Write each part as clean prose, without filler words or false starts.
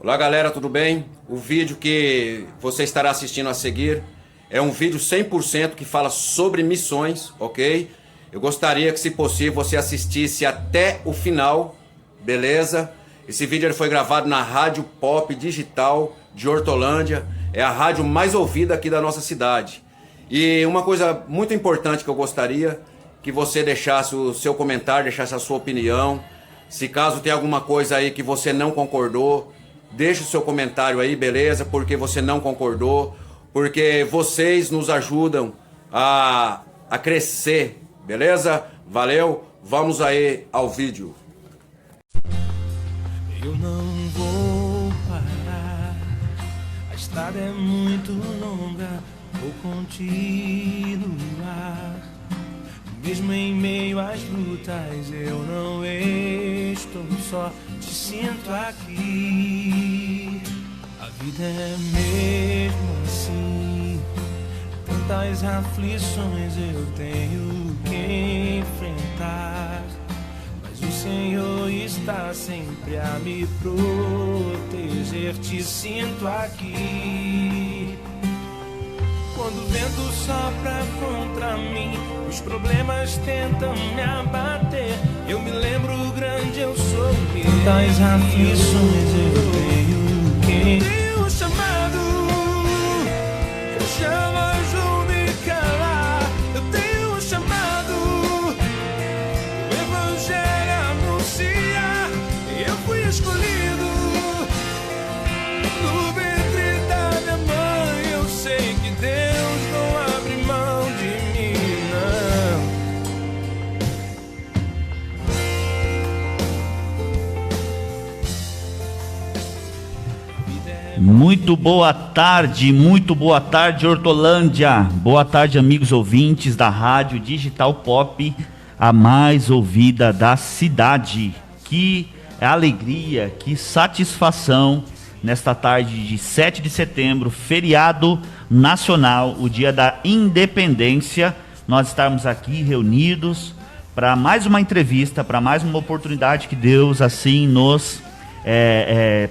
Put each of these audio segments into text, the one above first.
Olá galera, tudo bem? O vídeo que você estará assistindo a seguir é um vídeo 100% que fala sobre missões, ok? Eu gostaria que, se possível, você assistisse até o final, beleza? Esse vídeo ele foi gravado na Rádio Pop Digital de Hortolândia, é a rádio mais ouvida aqui da nossa cidade. E uma coisa muito importante que eu gostaria que você deixasse o seu comentário, deixasse a sua opinião. Se caso tem alguma coisa aí que você não concordou, deixe o seu comentário aí, beleza? Porque você não concordou, porque vocês nos ajudam a crescer, beleza? Valeu, vamos aí ao vídeo. Eu não vou parar, a estrada é muito longa, vou continuar. Mesmo em meio às lutas, eu não estou só, te sinto aqui. A vida é mesmo assim, tantas aflições eu tenho que enfrentar. Mas o Senhor está sempre a me proteger, te sinto aqui. Quando o vento sopra contra mim, os problemas tentam me abater. Eu me lembro grande, eu sou meu. Tantas aflições eu tenho que tenho chamado, eu jamais vou me calar. Eu tenho chamado, o Evangelho anunciar. Eu fui escolhido no ventre da minha mãe. Eu sei que Deus não abre mão de mim, não. Muito boa tarde, Hortolândia. Boa tarde, amigos ouvintes da Rádio Digital Pop, a mais ouvida da cidade. Que alegria, que satisfação nesta tarde de 7 de setembro, feriado nacional, o dia da independência, nós estarmos aqui reunidos para mais uma entrevista, para mais uma oportunidade que Deus assim nos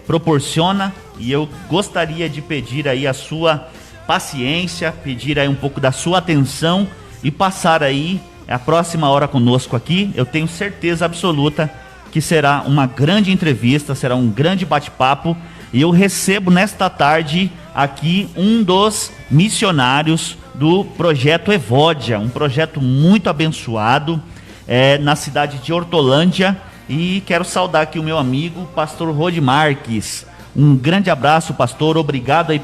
proporciona. E eu gostaria de pedir aí a sua paciência, pedir aí um pouco da sua atenção e passar aí a próxima hora conosco aqui. Eu tenho certeza absoluta que será uma grande entrevista, será um grande bate-papo. E eu recebo nesta tarde aqui um dos missionários do projeto Evódia, um projeto muito abençoado na cidade de Hortolândia. E quero saudar aqui o meu amigo, pastor Rodi Marques. Um grande abraço, pastor. Obrigado aí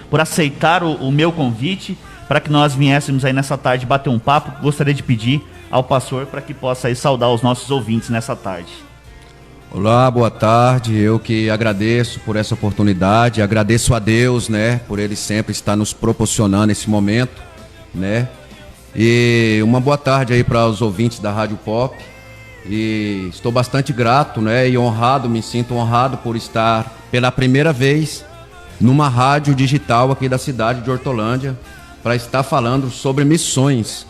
por aceitar o meu convite para que nós viéssemos aí nessa tarde bater um papo. Gostaria de pedir ao pastor para que possa aí saudar os nossos ouvintes nessa tarde. Olá, boa tarde. Eu que agradeço por essa oportunidade, agradeço a Deus, né, por Ele sempre estar nos proporcionando esse momento, né? E uma boa tarde aí para os ouvintes da Rádio Pop. E estou bastante grato, né, e honrado, me sinto honrado por estar pela primeira vez numa rádio digital aqui da cidade de Hortolândia para estar falando sobre missões.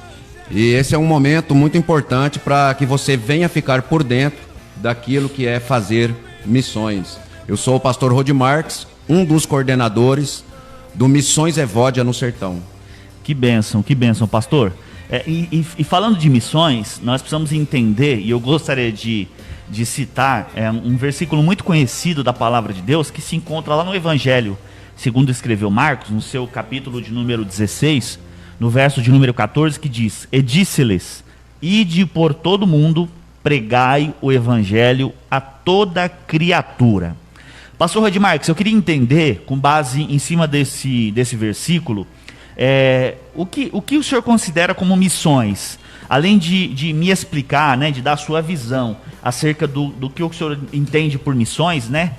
E esse é um momento muito importante para que você venha ficar por dentro daquilo que é fazer missões. Eu sou o pastor Rodi Marques, um dos coordenadores do Missões Evódia no Sertão. Que bênção, pastor. E falando de missões, nós precisamos entender, e eu gostaria de citar um versículo muito conhecido da palavra de Deus, que se encontra lá no Evangelho, segundo escreveu Marcos, no seu capítulo de número 16, no verso de número 14, que diz: E disse-lhes, ide por todo o mundo, pregai o Evangelho a toda criatura. Pastor Rodi Marques, eu queria entender, com base em cima desse versículo, o que o senhor considera como missões? Além de me explicar, né, de dar a sua visão acerca do que o senhor entende por missões, né?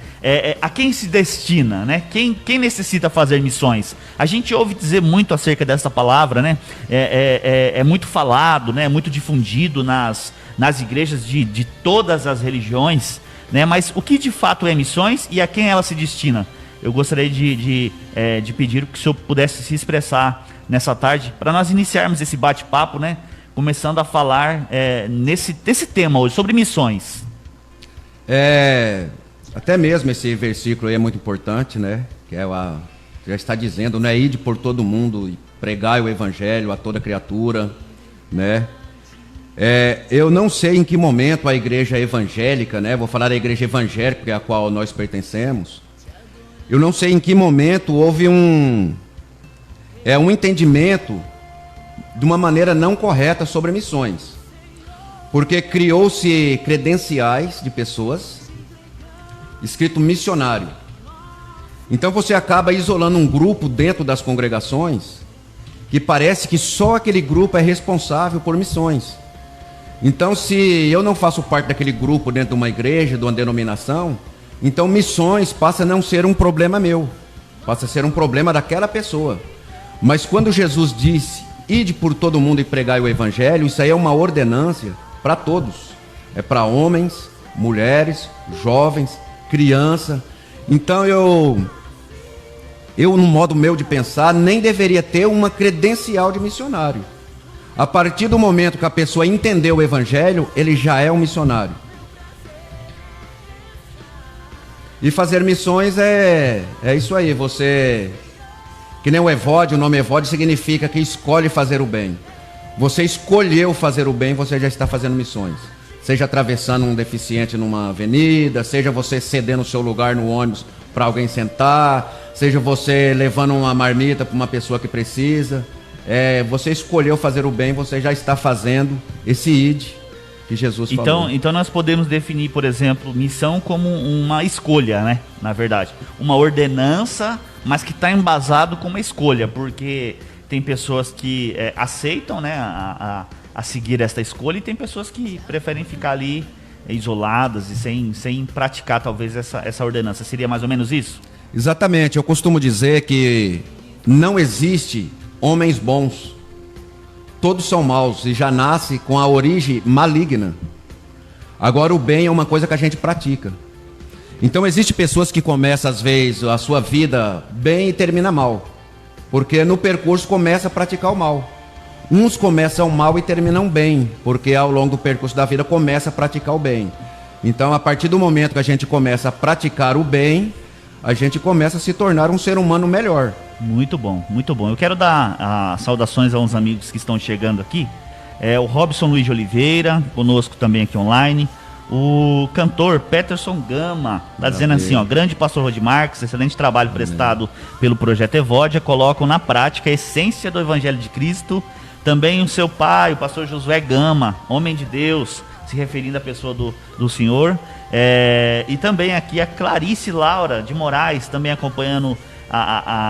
A quem se destina, né? Quem necessita fazer missões? A gente ouve dizer muito acerca dessa palavra, né? É muito falado, né? Muito difundido nas igrejas de todas as religiões, né? Mas o que de fato é missões e a quem ela se destina? Eu gostaria de pedir que o senhor pudesse se expressar nessa tarde, para nós iniciarmos esse bate-papo, né? Começando a falar desse tema hoje, sobre missões. Até mesmo esse versículo aí é muito importante, né? Que já está dizendo, né? Ide por todo mundo e pregai o evangelho a toda criatura, né? Eu não sei em que momento a igreja evangélica, né? Vou falar da igreja evangélica a qual nós pertencemos. Eu não sei em que momento houve um entendimento de uma maneira não correta sobre missões. Porque criou-se credenciais de pessoas, escrito missionário. Então você acaba isolando um grupo dentro das congregações que parece que só aquele grupo é responsável por missões. Então, se eu não faço parte daquele grupo dentro de uma igreja, de uma denominação, então missões passa a não ser um problema meu, passa a ser um problema daquela pessoa. Mas quando Jesus disse, ide por todo mundo e pregai o evangelho, isso aí é uma ordenância para todos. É para homens, mulheres, jovens, criança. Então eu no modo meu de pensar, nem deveria ter uma credencial de missionário. A partir do momento que a pessoa entendeu o evangelho, ele já é um missionário. E fazer missões é isso aí, você... Que nem o nome Evode significa que escolhe fazer o bem. Você escolheu fazer o bem, você já está fazendo missões. Seja atravessando um deficiente numa avenida, seja você cedendo o seu lugar no ônibus para alguém sentar, seja você levando uma marmita para uma pessoa que precisa. Você escolheu fazer o bem, você já está fazendo esse id que Jesus falou. Então nós podemos definir, por exemplo, missão como uma escolha, né? Na verdade, uma ordenança, mas que está embasado com uma escolha, porque tem pessoas que aceitam, né, a seguir esta escolha, e tem pessoas que preferem ficar ali isoladas e sem praticar talvez essa ordenança. Seria mais ou menos isso? Exatamente. Eu costumo dizer que não existe homens bons, todos são maus e já nasce com a origem maligna. Agora o bem é uma coisa que a gente pratica. Então existem pessoas que começam às vezes a sua vida bem e termina mal, porque no percurso começa a praticar o mal. Uns começam mal e terminam bem, porque ao longo do percurso da vida começa a praticar o bem. Então a partir do momento que a gente começa a praticar o bem, a gente começa a se tornar um ser humano melhor. Muito bom, muito bom. Eu quero dar saudações a uns amigos que estão chegando aqui. O Robson Luiz de Oliveira, conosco também aqui online. O cantor Peterson Gama está dizendo assim, ó: grande pastor Rodi Marques, excelente trabalho prestado pelo Projeto Evódia, colocam na prática a essência do Evangelho de Cristo. Também o seu pai, o pastor Josué Gama, homem de Deus, se referindo à pessoa do senhor. E também aqui a Clarice Laura de Moraes, também acompanhando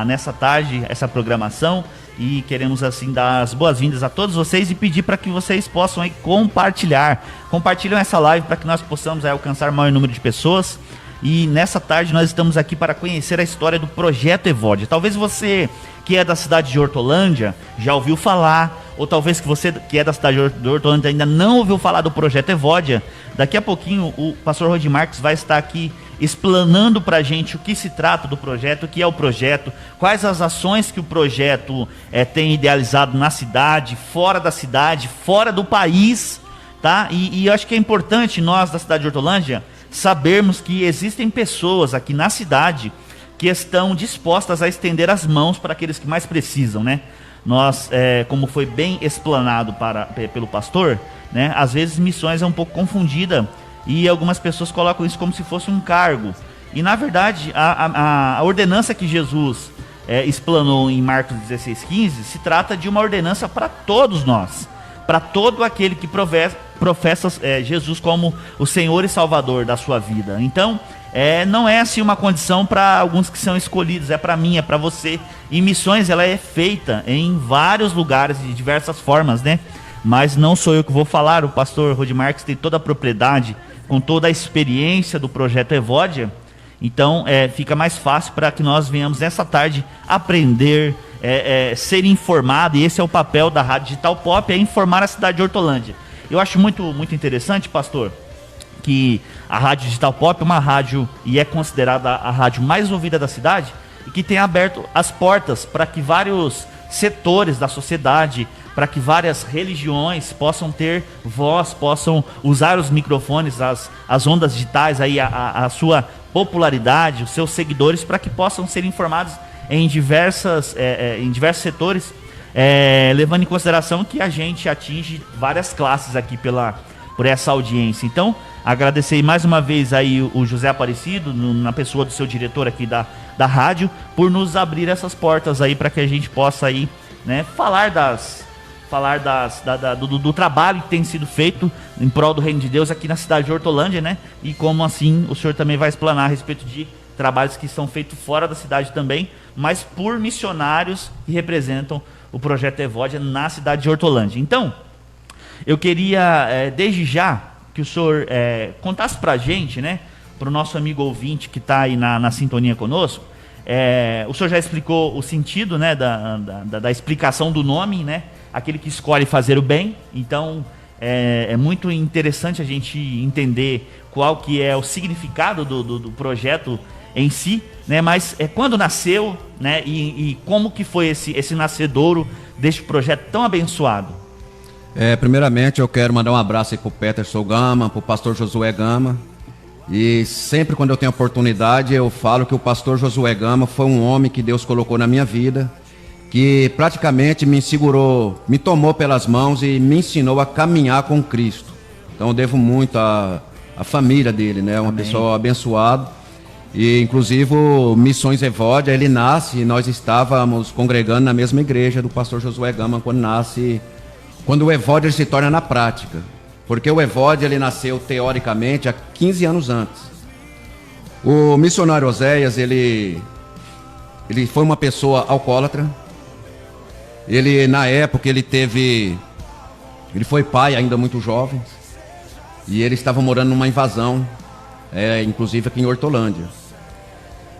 nessa tarde essa programação, e queremos assim dar as boas-vindas a todos vocês e pedir para que vocês possam aí compartilhem essa live para que nós possamos aí alcançar o maior número de pessoas. E nessa tarde nós estamos aqui para conhecer a história do Projeto Evódia. Talvez você que é da cidade de Hortolândia já ouviu falar, ou talvez que você que é da cidade de Hortolândia ainda não ouviu falar do Projeto Evódia. Daqui a pouquinho o pastor Rodi Marques vai estar aqui explanando para a gente o que se trata do projeto, o que é o projeto, quais as ações que o projeto tem idealizado na cidade, fora da cidade, fora do país, tá? E eu acho que é importante nós da cidade de Hortolândia sabermos que existem pessoas aqui na cidade que estão dispostas a estender as mãos para aqueles que mais precisam, né? Nós, como foi bem explanado pelo pastor, né, às vezes missões é um pouco confundida e algumas pessoas colocam isso como se fosse um cargo. E na verdade, a ordenança que Jesus explanou em Marcos 16,15 se trata de uma ordenança para todos nós, para todo aquele que professa Jesus como o Senhor e Salvador da sua vida. Então, não é assim uma condição para alguns que são escolhidos, é para mim, é para você. E missões, ela é feita em vários lugares, de diversas formas, né? Mas não sou eu que vou falar, o pastor Rodi Marques tem toda a propriedade, com toda a experiência do Projeto Evódia. Então fica mais fácil para que nós venhamos nessa tarde aprender, ser informado, e esse é o papel da Rádio Digital Pop, é informar a cidade de Hortolândia. Eu acho muito, muito interessante, pastor, que a Rádio Digital Pop é uma rádio e é considerada a rádio mais ouvida da cidade, e que tem aberto as portas para que vários setores da sociedade, para que várias religiões possam ter voz, possam usar os microfones, as ondas digitais, aí, a sua popularidade, os seus seguidores, para que possam ser informados em diversos setores, levando em consideração que a gente atinge várias classes aqui por essa audiência. Então, agradecer mais uma vez aí o José Aparecido, na pessoa do seu diretor aqui da rádio, por nos abrir essas portas aí para que a gente possa aí, né, falar do trabalho que tem sido feito em prol do Reino de Deus aqui na cidade de Hortolândia, né? E como assim o senhor também vai explanar a respeito de trabalhos que são feitos fora da cidade também, mas por missionários que representam o projeto Evódia na cidade de Hortolândia. Então, eu queria, desde já, que o senhor contasse pra gente, né? Para o nosso amigo ouvinte que está aí na sintonia conosco. O senhor já explicou o sentido, né, da explicação do nome, né? Aquele que escolhe fazer o bem. Então, é muito interessante a gente entender qual que é o significado do projeto em si, né? Mas quando nasceu, né? E como que foi esse nascedouro deste projeto tão abençoado? Primeiramente, eu quero mandar um abraço aí pro Peterson Gama, pro pastor Josué Gama. E sempre quando eu tenho oportunidade, eu falo que o pastor Josué Gama foi um homem que Deus colocou na minha vida, que praticamente me segurou, me tomou pelas mãos e me ensinou a caminhar com Cristo. Então eu devo muito à família dele, né? Uma pessoa abençoada. E inclusive o Missões Evódia, ele nasce, e nós estávamos congregando na mesma igreja do pastor Josué Gama quando o Evódia se torna na prática. Porque o Evódia, ele nasceu teoricamente há 15 anos antes. O missionário Oséias, ele foi uma pessoa alcoólatra. Ele, na época, ele foi pai ainda muito jovem. E ele estava morando numa invasão, inclusive aqui em Hortolândia.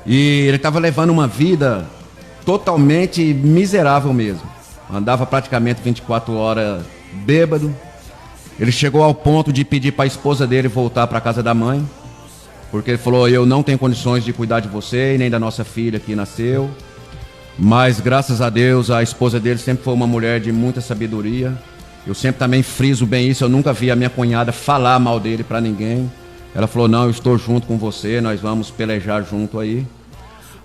E ele estava levando uma vida totalmente miserável mesmo. Andava praticamente 24 horas bêbado. Ele chegou ao ponto de pedir para a esposa dele voltar para a casa da mãe, porque ele falou: eu não tenho condições de cuidar de você e nem da nossa filha que nasceu. Mas graças a Deus a esposa dele sempre foi uma mulher de muita sabedoria. Eu sempre também friso bem isso, eu nunca vi a minha cunhada falar mal dele para ninguém. Ela falou: não, eu estou junto com você, nós vamos pelejar junto aí.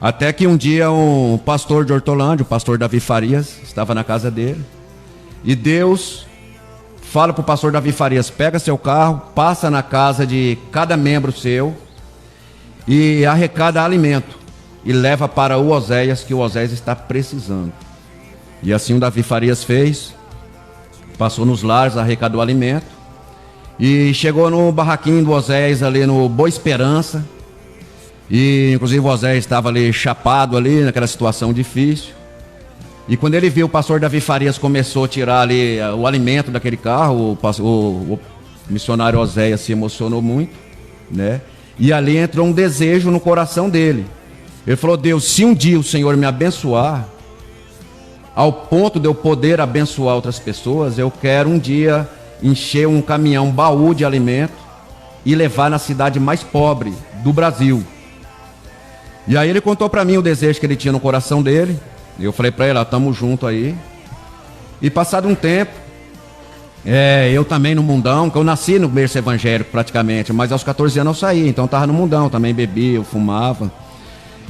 Até que um dia um pastor de Hortolândia, o pastor Davi Farias, estava na casa dele. E Deus fala para o pastor Davi Farias: pega seu carro, passa na casa de cada membro seu e arrecada alimento. E leva para o Oséias, que o Oséias está precisando. E assim o Davi Farias fez. Passou nos lares, arrecadou alimento. E chegou no barraquinho do Oséias ali no Boa Esperança. E inclusive o Oséias estava ali chapado ali, naquela situação difícil. E quando ele viu o pastor Davi Farias começou a tirar ali o alimento daquele carro, o missionário Oséias se emocionou muito, né? E ali entrou um desejo no coração dele. Ele falou: Deus, se um dia o Senhor me abençoar, ao ponto de eu poder abençoar outras pessoas, eu quero um dia encher um caminhão, um baú de alimento e levar na cidade mais pobre do Brasil. E aí ele contou para mim o desejo que ele tinha no coração dele. E eu falei para ele: estamos juntos aí. E passado um tempo, eu também no mundão, que eu nasci no berço evangélico praticamente, mas aos 14 anos eu saí, então eu estava no mundão, também bebia, eu fumava.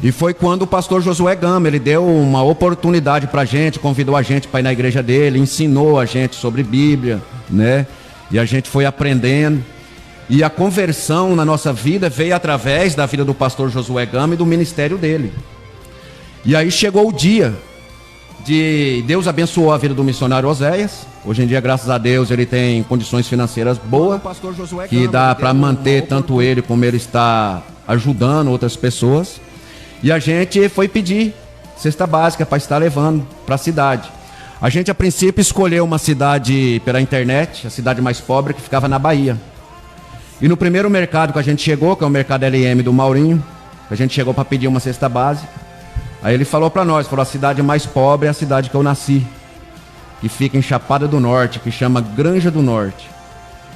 E foi quando o pastor Josué Gama, ele deu uma oportunidade pra gente, convidou a gente para ir na igreja dele, ensinou a gente sobre Bíblia, né? E a gente foi aprendendo. E a conversão na nossa vida veio através da vida do pastor Josué Gama e do ministério dele. E aí chegou o dia de Deus abençoou a vida do missionário Oséias. Hoje em dia, graças a Deus, ele tem condições financeiras boas, que dá para manter tanto ele como ele está ajudando outras pessoas. E a gente foi pedir cesta básica para estar levando para a cidade. A gente, a princípio, escolheu uma cidade pela internet, a cidade mais pobre, que ficava na Bahia. E no primeiro mercado que a gente chegou, que é o mercado LM do Maurinho, a gente chegou para pedir uma cesta básica. Aí ele falou para nós, falou: a cidade mais pobre é a cidade que eu nasci, que fica em Chapada do Norte, que chama Granja do Norte.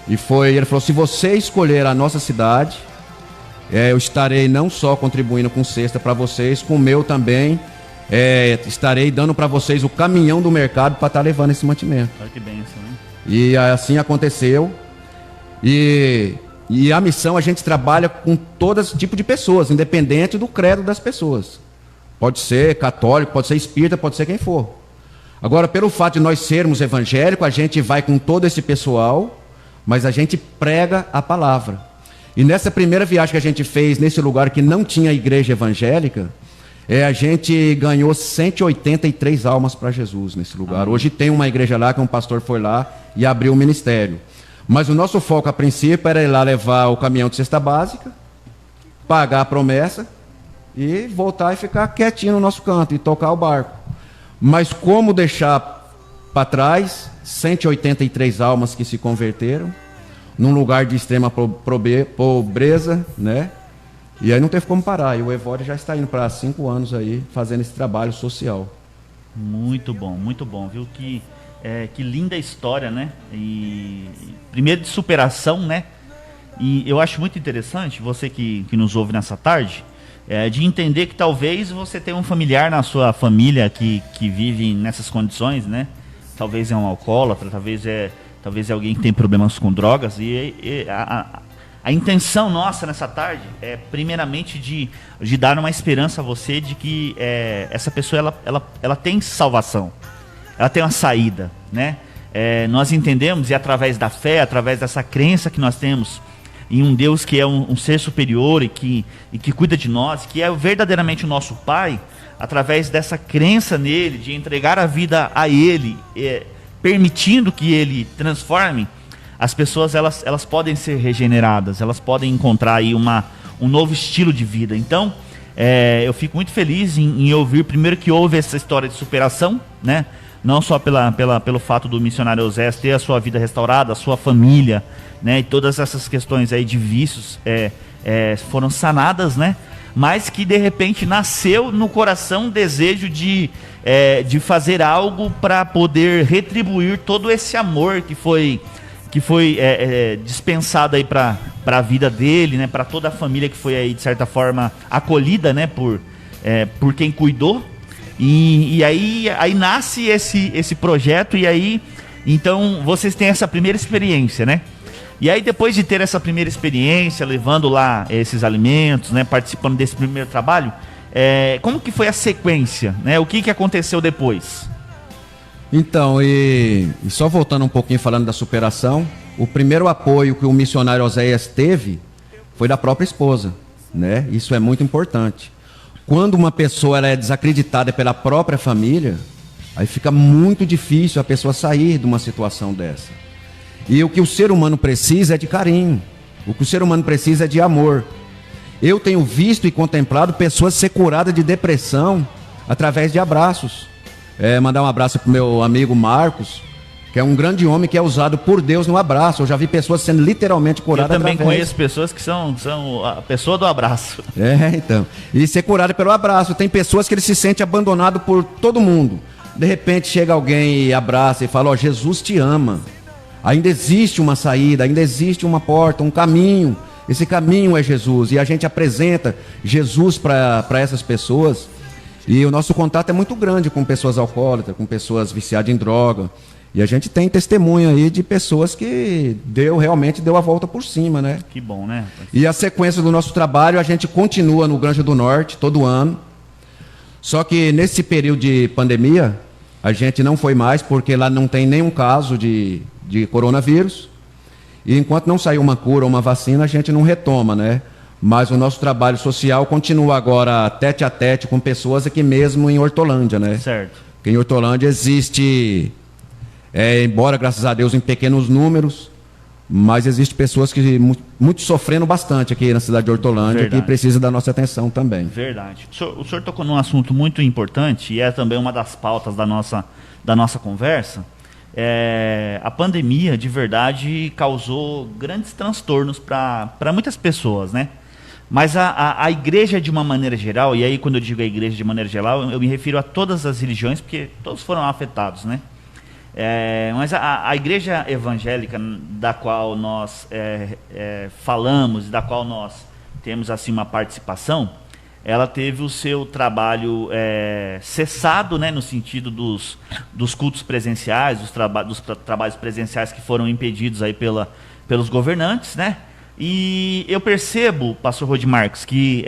E ele falou: se você escolher a nossa cidade, eu estarei não só contribuindo com cesta para vocês, com o meu também, estarei dando para vocês o caminhão do mercado para estar levando esse mantimento. Olha que bênção, hein? E assim aconteceu. E E a missão, a gente trabalha com todo esse tipo de pessoas, independente do credo das pessoas. Pode ser católico, pode ser espírita, pode ser quem for. Agora, pelo fato de nós sermos evangélicos, a gente vai com todo esse pessoal, mas a gente prega a palavra. E nessa primeira viagem que a gente fez, nesse lugar que não tinha igreja evangélica, a gente ganhou 183 almas para Jesus nesse lugar. Hoje tem uma igreja lá que um pastor foi lá e abriu um ministério. Mas o nosso foco a princípio era ir lá levar o caminhão de cesta básica, pagar a promessa e voltar e ficar quietinho no nosso canto e tocar o barco. Mas como deixar para trás 183 almas que se converteram num lugar de extrema pobreza, né? E aí não teve como parar. E o Evório já está indo para 5 anos aí fazendo esse trabalho social. Muito bom, viu? Que linda história, né? E primeiro de superação, né? E eu acho muito interessante, você que nos ouve nessa tarde, de entender que talvez você tenha um familiar na sua família que vive nessas condições, né? Talvez é um alcoólatra, talvez é alguém que tem problemas com drogas. E a intenção nossa nessa tarde é primeiramente de dar uma esperança a você de que essa pessoa ela tem salvação, ela tem uma saída, né? Nós entendemos, e através da fé, através dessa crença que nós temos em um Deus que é um ser superior e que cuida de nós, que é verdadeiramente o nosso Pai, através dessa crença nele, de entregar a vida a Ele, permitindo que Ele transforme, as pessoas elas podem ser regeneradas, elas podem encontrar aí um novo estilo de vida. Então, eu fico muito feliz em ouvir, primeiro, que houve essa história de superação, né? Não só pelo fato do missionário Osés ter a sua vida restaurada, a sua família, né? E todas essas questões aí de vícios foram sanadas, né? Mas que de repente nasceu no coração um desejo de fazer algo para poder retribuir todo esse amor que foi dispensado aí para a vida dele, né? Para toda a família que foi aí de certa forma acolhida, né? Por quem cuidou. E aí nasce esse projeto, e aí então vocês têm essa primeira experiência, né? E aí, depois de ter essa primeira experiência, levando lá esses alimentos, né, participando desse primeiro trabalho, como que foi a sequência, né? O que aconteceu depois? Então, e só voltando um pouquinho falando da superação, o primeiro apoio que o missionário Oséias teve foi da própria esposa, né? Isso é muito importante. Quando uma pessoa ela é desacreditada pela própria família, aí fica muito difícil a pessoa sair de uma situação dessa. E o que o ser humano precisa é de carinho. O que o ser humano precisa é de amor. Eu tenho visto e contemplado pessoas ser curadas de depressão através de abraços. Mandar um abraço para o meu amigo Marcos, que é um grande homem que é usado por Deus no abraço. Eu já vi pessoas sendo literalmente curadas. Eu também conheço pessoas que são a pessoa do abraço. Então. E ser curada pelo abraço. Tem pessoas que ele se sente abandonado por todo mundo. De repente chega alguém e abraça e fala: Jesus te ama. Ainda existe uma saída, ainda existe uma porta, um caminho. Esse caminho é Jesus. E a gente apresenta Jesus para essas pessoas. E o nosso contato é muito grande com pessoas alcoólatras, com pessoas viciadas em droga. E a gente tem testemunho aí de pessoas que realmente deu a volta por cima, né? Que bom, né? E a sequência do nosso trabalho, a gente continua no Granja do Norte, todo ano. Só que nesse período de pandemia, a gente não foi mais, porque lá não tem nenhum caso de coronavírus. E enquanto não sair uma cura ou uma vacina, a gente não retoma, né? Mas o nosso trabalho social continua agora tete a tete com pessoas aqui mesmo em Hortolândia, né? Certo. Porque em Hortolândia existe, embora graças a Deus em pequenos números, mas existe pessoas que muito sofrendo bastante aqui na cidade de Hortolândia. Verdade. Que precisa da nossa atenção também. Verdade. O senhor tocou num assunto muito importante e é também uma das pautas da nossa conversa. A pandemia, de verdade, causou grandes transtornos para muitas pessoas, né? Mas a igreja, de uma maneira geral, e aí quando eu digo a igreja de maneira geral, eu me refiro a todas as religiões, porque todos foram afetados, né? Mas a igreja evangélica, da qual nós falamos, da qual nós temos assim uma participação, ela teve o seu trabalho cessado, né, no sentido dos cultos presenciais, dos trabalhos presenciais que foram impedidos aí pelos governantes, né? E eu percebo, pastor Rod Marcos, que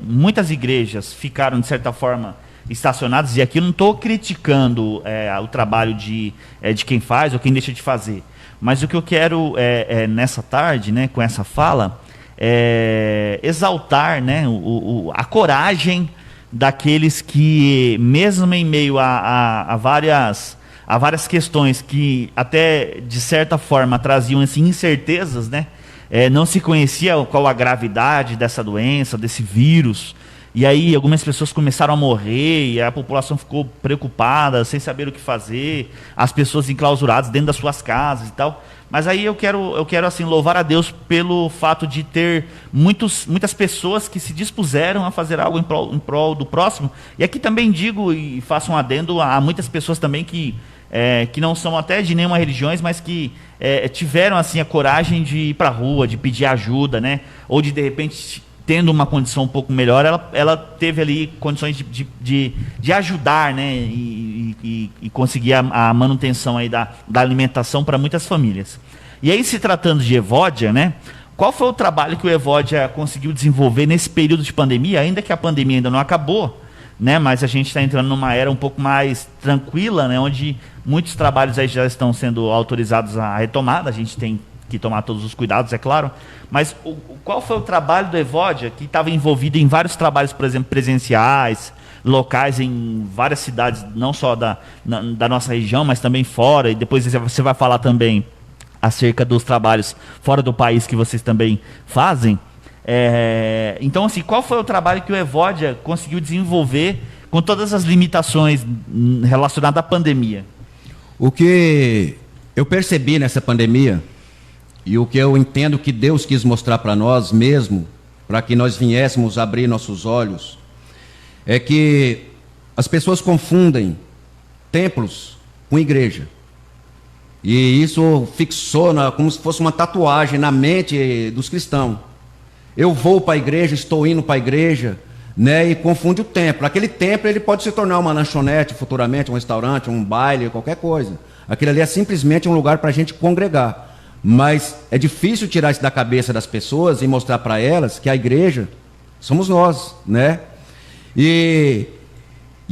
muitas igrejas ficaram, de certa forma, estacionadas, e aqui eu não estou criticando o trabalho de quem faz ou quem deixa de fazer. Mas o que eu quero nessa tarde, né, com essa fala, exaltar, né, a coragem daqueles que, mesmo em meio a várias questões que até, de certa forma, traziam assim, incertezas, né? Não se conhecia qual a gravidade dessa doença, desse vírus, e aí algumas pessoas começaram a morrer, e a população ficou preocupada, sem saber o que fazer, as pessoas enclausuradas dentro das suas casas e tal. Mas aí eu quero assim, louvar a Deus pelo fato de ter muitas pessoas que se dispuseram a fazer algo em prol do próximo. E aqui também digo e faço um adendo a muitas pessoas também que não são até de nenhuma religião, mas que tiveram assim a coragem de ir para a rua, de pedir ajuda, né? Ou de repente, tendo uma condição um pouco melhor, ela teve ali condições de ajudar, né? E conseguir a manutenção aí da alimentação para muitas famílias. E aí, se tratando de Evódia, né? Qual foi o trabalho que o Evódia conseguiu desenvolver nesse período de pandemia, ainda que a pandemia ainda não acabou, né? Mas a gente está entrando numa era um pouco mais tranquila, né? Onde muitos trabalhos aí já estão sendo autorizados à retomada. A gente tem que tomar todos os cuidados, é claro. Mas qual foi o trabalho do Evódia, que estava envolvido em vários trabalhos, por exemplo, presenciais, locais em várias cidades, não só da nossa região, mas também fora, e depois você vai falar também acerca dos trabalhos fora do país que vocês também fazem. Então, assim, qual foi o trabalho que o Evódia conseguiu desenvolver com todas as limitações relacionadas à pandemia? O que eu percebi nessa pandemia, e o que eu entendo que Deus quis mostrar para nós mesmo, para que nós viéssemos abrir nossos olhos, é que as pessoas confundem templos com igreja. E isso fixou como se fosse uma tatuagem na mente dos cristãos. Eu vou para a igreja, estou indo para a igreja, né, e confunde o templo. Aquele templo ele pode se tornar uma lanchonete futuramente, um restaurante, um baile, qualquer coisa. Aquilo ali é simplesmente um lugar para a gente congregar. Mas é difícil tirar isso da cabeça das pessoas e mostrar para elas que a igreja somos nós, né? E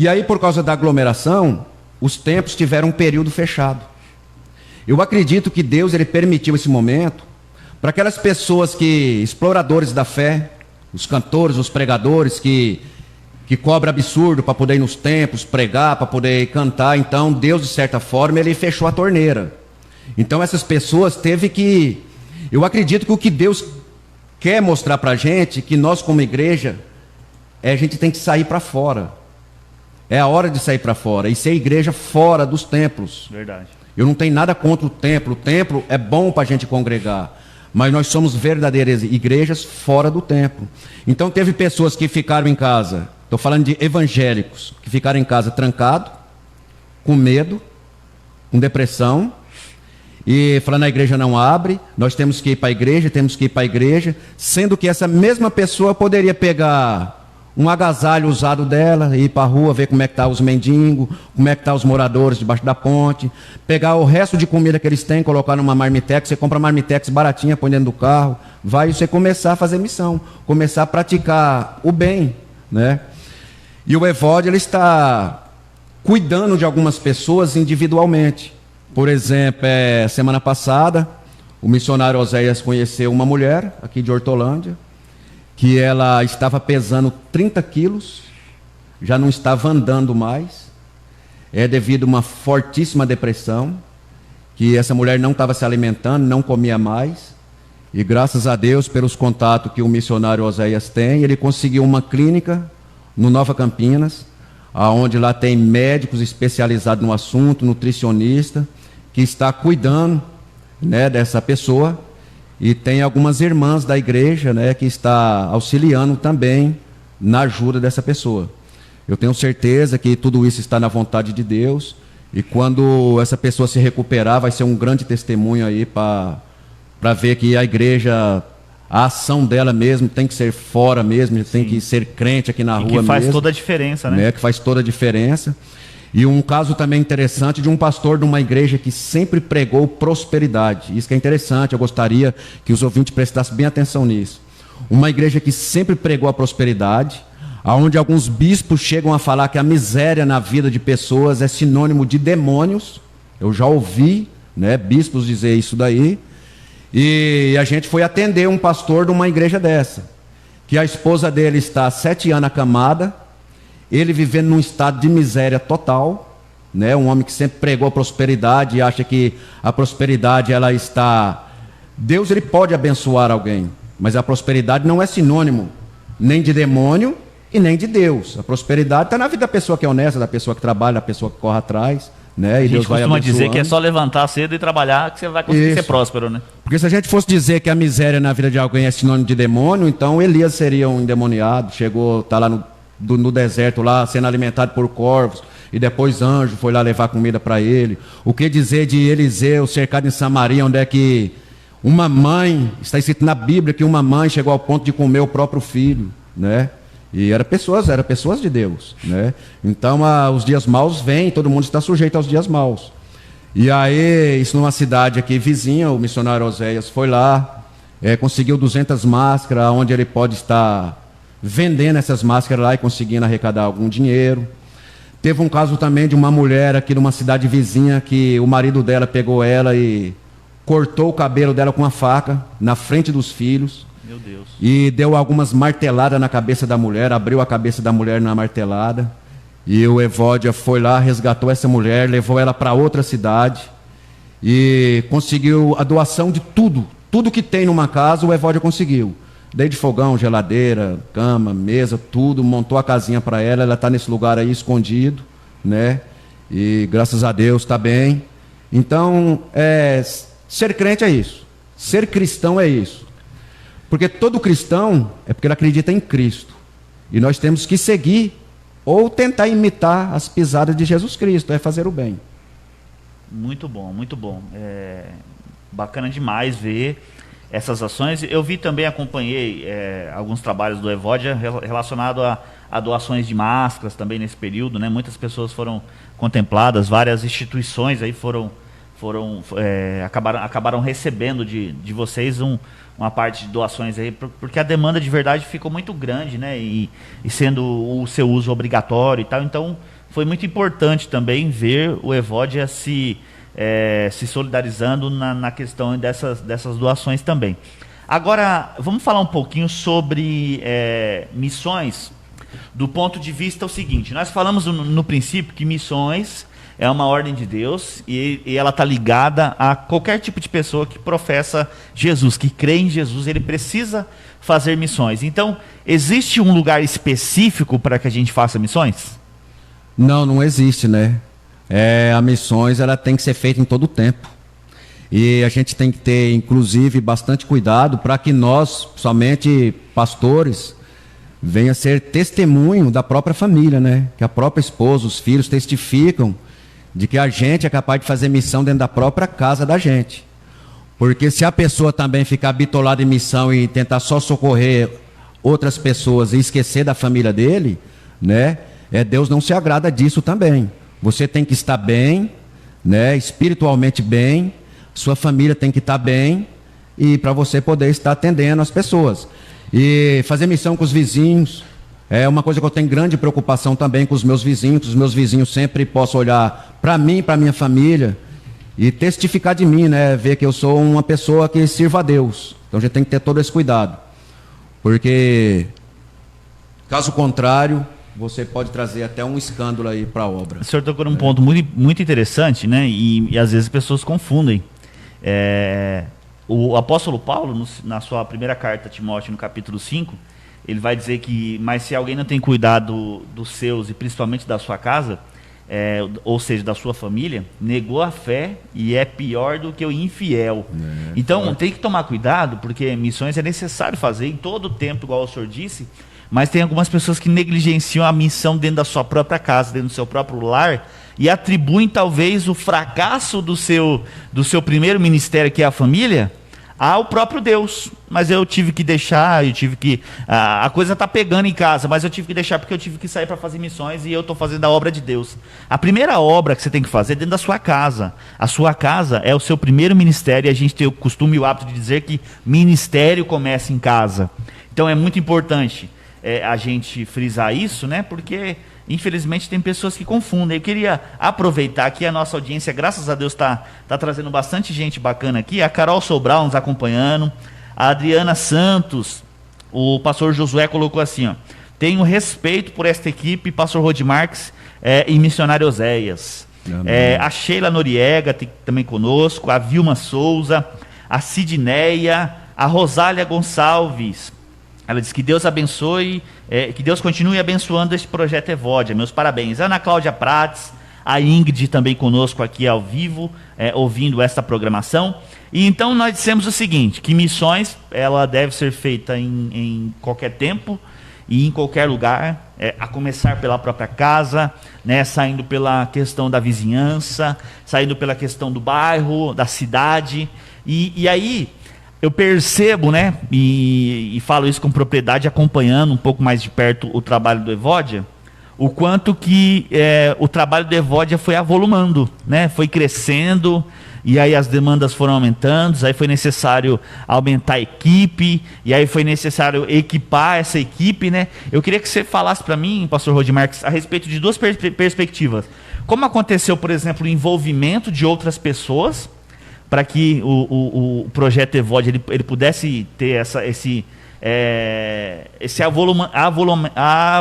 aí, por causa da aglomeração, os templos tiveram um período fechado. Eu acredito que Deus ele permitiu esse momento para aquelas pessoas exploradores da fé, os cantores, os pregadores que cobram absurdo para poder ir nos templos, pregar, para poder cantar. Então, Deus, de certa forma, ele fechou a torneira. Então, essas pessoas teve que... Eu acredito que o que Deus quer mostrar para a gente, que nós como igreja, a gente tem que sair para fora. É a hora de sair para fora e ser igreja fora dos templos. Verdade. Eu não tenho nada contra o templo. O templo é bom para a gente congregar. Mas nós somos verdadeiras igrejas fora do templo. Então teve pessoas que ficaram em casa, estou falando de evangélicos, que ficaram em casa trancados, com medo, com depressão, e falando a igreja não abre, nós temos que ir para a igreja, sendo que essa mesma pessoa poderia pegar um agasalho usado dela, ir para a rua, ver como é que está os mendigos, como é que está os moradores debaixo da ponte, pegar o resto de comida que eles têm, colocar numa marmitex, você compra marmitex baratinha, põe dentro do carro, vai você começar a fazer missão, começar a praticar o bem, né? E o Evódia, ele está cuidando de algumas pessoas individualmente. Por exemplo, semana passada, o missionário Oséias conheceu uma mulher aqui de Hortolândia, que ela estava pesando 30 quilos, já não estava andando mais, devido a uma fortíssima depressão, que essa mulher não estava se alimentando, não comia mais, e graças a Deus, pelos contatos que o missionário Oséias tem, ele conseguiu uma clínica no Nova Campinas, onde lá tem médicos especializados no assunto, nutricionista, que está cuidando, né, dessa pessoa. E tem algumas irmãs da igreja, né, que está auxiliando também na ajuda dessa pessoa. Eu tenho certeza que tudo isso está na vontade de Deus. E quando essa pessoa se recuperar, vai ser um grande testemunho aí para ver que a igreja, a ação dela mesmo tem que ser fora mesmo, tem que ser crente aqui na rua mesmo. Que faz toda a diferença, né? Que faz toda a diferença. E um caso também interessante de um pastor de uma igreja que sempre pregou prosperidade. Isso que é interessante, eu gostaria que os ouvintes prestassem bem atenção nisso. Uma igreja que sempre pregou a prosperidade, onde alguns bispos chegam a falar que a miséria na vida de pessoas é sinônimo de demônios. Eu já ouvi, né, bispos dizer isso daí. E a gente foi atender um pastor de uma igreja dessa, que a esposa dele está há 7 anos acamada, ele vivendo num estado de miséria total, né? Um homem que sempre pregou a prosperidade e acha que a prosperidade ela está... Deus ele pode abençoar alguém, mas a prosperidade não é sinônimo nem de demônio e nem de Deus. A prosperidade está na vida da pessoa que é honesta, da pessoa que trabalha, da pessoa que corre atrás, né? A gente costuma dizer que é só levantar cedo e trabalhar que você vai conseguir ser próspero, né? Porque se a gente fosse dizer que a miséria na vida de alguém é sinônimo de demônio, então Elias seria um endemoniado, tá lá no deserto, lá sendo alimentado por corvos, e depois anjo foi lá levar comida para ele. O que dizer de Eliseu cercado em Samaria, onde é que uma mãe, está escrito na Bíblia que uma mãe chegou ao ponto de comer o próprio filho, né? E eram pessoas de Deus, né? Então os dias maus vêm, todo mundo está sujeito aos dias maus. E aí, isso numa cidade aqui vizinha, o missionário Oséias foi lá, conseguiu 200 máscaras, onde ele pode estar vendendo essas máscaras lá e conseguindo arrecadar algum dinheiro. Teve um caso também de uma mulher aqui numa cidade vizinha que o marido dela pegou ela e cortou o cabelo dela com uma faca na frente dos filhos. Meu Deus. E deu algumas marteladas na cabeça da mulher, abriu a cabeça da mulher na martelada. E o Evódia foi lá, resgatou essa mulher, levou ela para outra cidade e conseguiu a doação de tudo. Tudo que tem numa casa, o Evódia conseguiu. Desde fogão, geladeira, cama, mesa, tudo, montou a casinha para ela. Ela está nesse lugar aí escondido, né? E graças a Deus está bem. Então, ser crente é isso. Ser cristão é isso. Porque todo cristão é porque ele acredita em Cristo. E nós temos que seguir ou tentar imitar as pisadas de Jesus Cristo, é fazer o bem. Muito bom, muito bom. Bacana demais ver essas ações. Eu vi também, acompanhei alguns trabalhos do Evódia relacionado a doações de máscaras também nesse período, né? Muitas pessoas foram contempladas, várias instituições aí acabaram recebendo de vocês uma parte de doações aí, porque a demanda de verdade ficou muito grande, né? E sendo o seu uso obrigatório e tal, então foi muito importante também ver o Evódia se solidarizando na questão dessas doações também. Agora, vamos falar um pouquinho sobre missões do ponto de vista o seguinte: nós falamos no princípio que missões é uma ordem de Deus e ela está ligada a qualquer tipo de pessoa que professa Jesus, que crê em Jesus, ele precisa fazer missões. Então, existe um lugar específico para que a gente faça missões? Não existe, né? A missões ela tem que ser feita em todo o tempo. E a gente tem que ter, inclusive, bastante cuidado para que nós, somente pastores, venha ser testemunho da própria família, né? Que a própria esposa, os filhos testificam de que a gente é capaz de fazer missão dentro da própria casa da gente. Porque se a pessoa também ficar bitolada em missão e tentar só socorrer outras pessoas e esquecer da família dele, né? Deus não se agrada disso também. Você tem que estar bem, né? Espiritualmente bem, sua família tem que estar bem, e para você poder estar atendendo as pessoas. E fazer missão com os vizinhos é uma coisa que eu tenho grande preocupação também com os meus vizinhos. Os meus vizinhos sempre possam olhar para mim e para minha família e testificar de mim, né? Ver que eu sou uma pessoa que sirva a Deus. Então a gente tem que ter todo esse cuidado, porque caso contrário, você pode trazer até um escândalo aí para a obra. O senhor tocou num ponto muito, muito interessante, né? E às vezes as pessoas confundem. O apóstolo Paulo, na sua primeira carta a Timóteo, no capítulo 5, ele vai dizer que, mas se alguém não tem cuidado dos seus e principalmente da sua casa, ou seja, da sua família, negou a fé e é pior do que o infiel. Então tem que tomar cuidado, porque missões é necessário fazer em todo o tempo, igual o senhor disse, mas tem algumas pessoas que negligenciam a missão dentro da sua própria casa, dentro do seu próprio lar, e atribuem talvez o fracasso do seu primeiro ministério, que é a família, ao próprio Deus. Mas eu tive que deixar, a coisa tá pegando em casa, mas eu tive que deixar porque eu tive que sair para fazer missões e eu estou fazendo a obra de Deus. A primeira obra que você tem que fazer é dentro da sua casa. A sua casa é o seu primeiro ministério, e a gente tem o costume e o hábito de dizer que ministério começa em casa. Então é muito importante a gente frisar isso, né? Porque infelizmente tem pessoas que confundem. Eu queria aproveitar que a nossa audiência, graças a Deus, tá trazendo bastante gente bacana aqui. A Carol Sobral nos acompanhando, a Adriana Santos, o pastor Josué colocou assim, ó: tenho respeito por esta equipe, pastor Rod Marques e missionário Oséias. A Sheila Noriega também conosco, a Vilma Souza, a Sidneia, a Rosália Gonçalves. Ela diz que Deus abençoe, que Deus continue abençoando este projeto Evódia. Meus parabéns. Ana Cláudia Prates, a Ingrid também conosco aqui ao vivo, ouvindo esta programação. E então nós dissemos o seguinte, que missões, ela deve ser feita em qualquer tempo e em qualquer lugar, a começar pela própria casa, né, saindo pela questão da vizinhança, saindo pela questão do bairro, da cidade. E aí eu percebo, né, e falo isso com propriedade, acompanhando um pouco mais de perto o trabalho do Evódia, o quanto que o trabalho do Evódia foi avolumando, né, foi crescendo, e aí as demandas foram aumentando, aí foi necessário aumentar a equipe, e aí foi necessário equipar essa equipe, né. Eu queria que você falasse para mim, pastor Rod Marques, a respeito de duas perspectivas. Como aconteceu, por exemplo, o envolvimento de outras pessoas, para que o projeto Evódia ele pudesse ter esse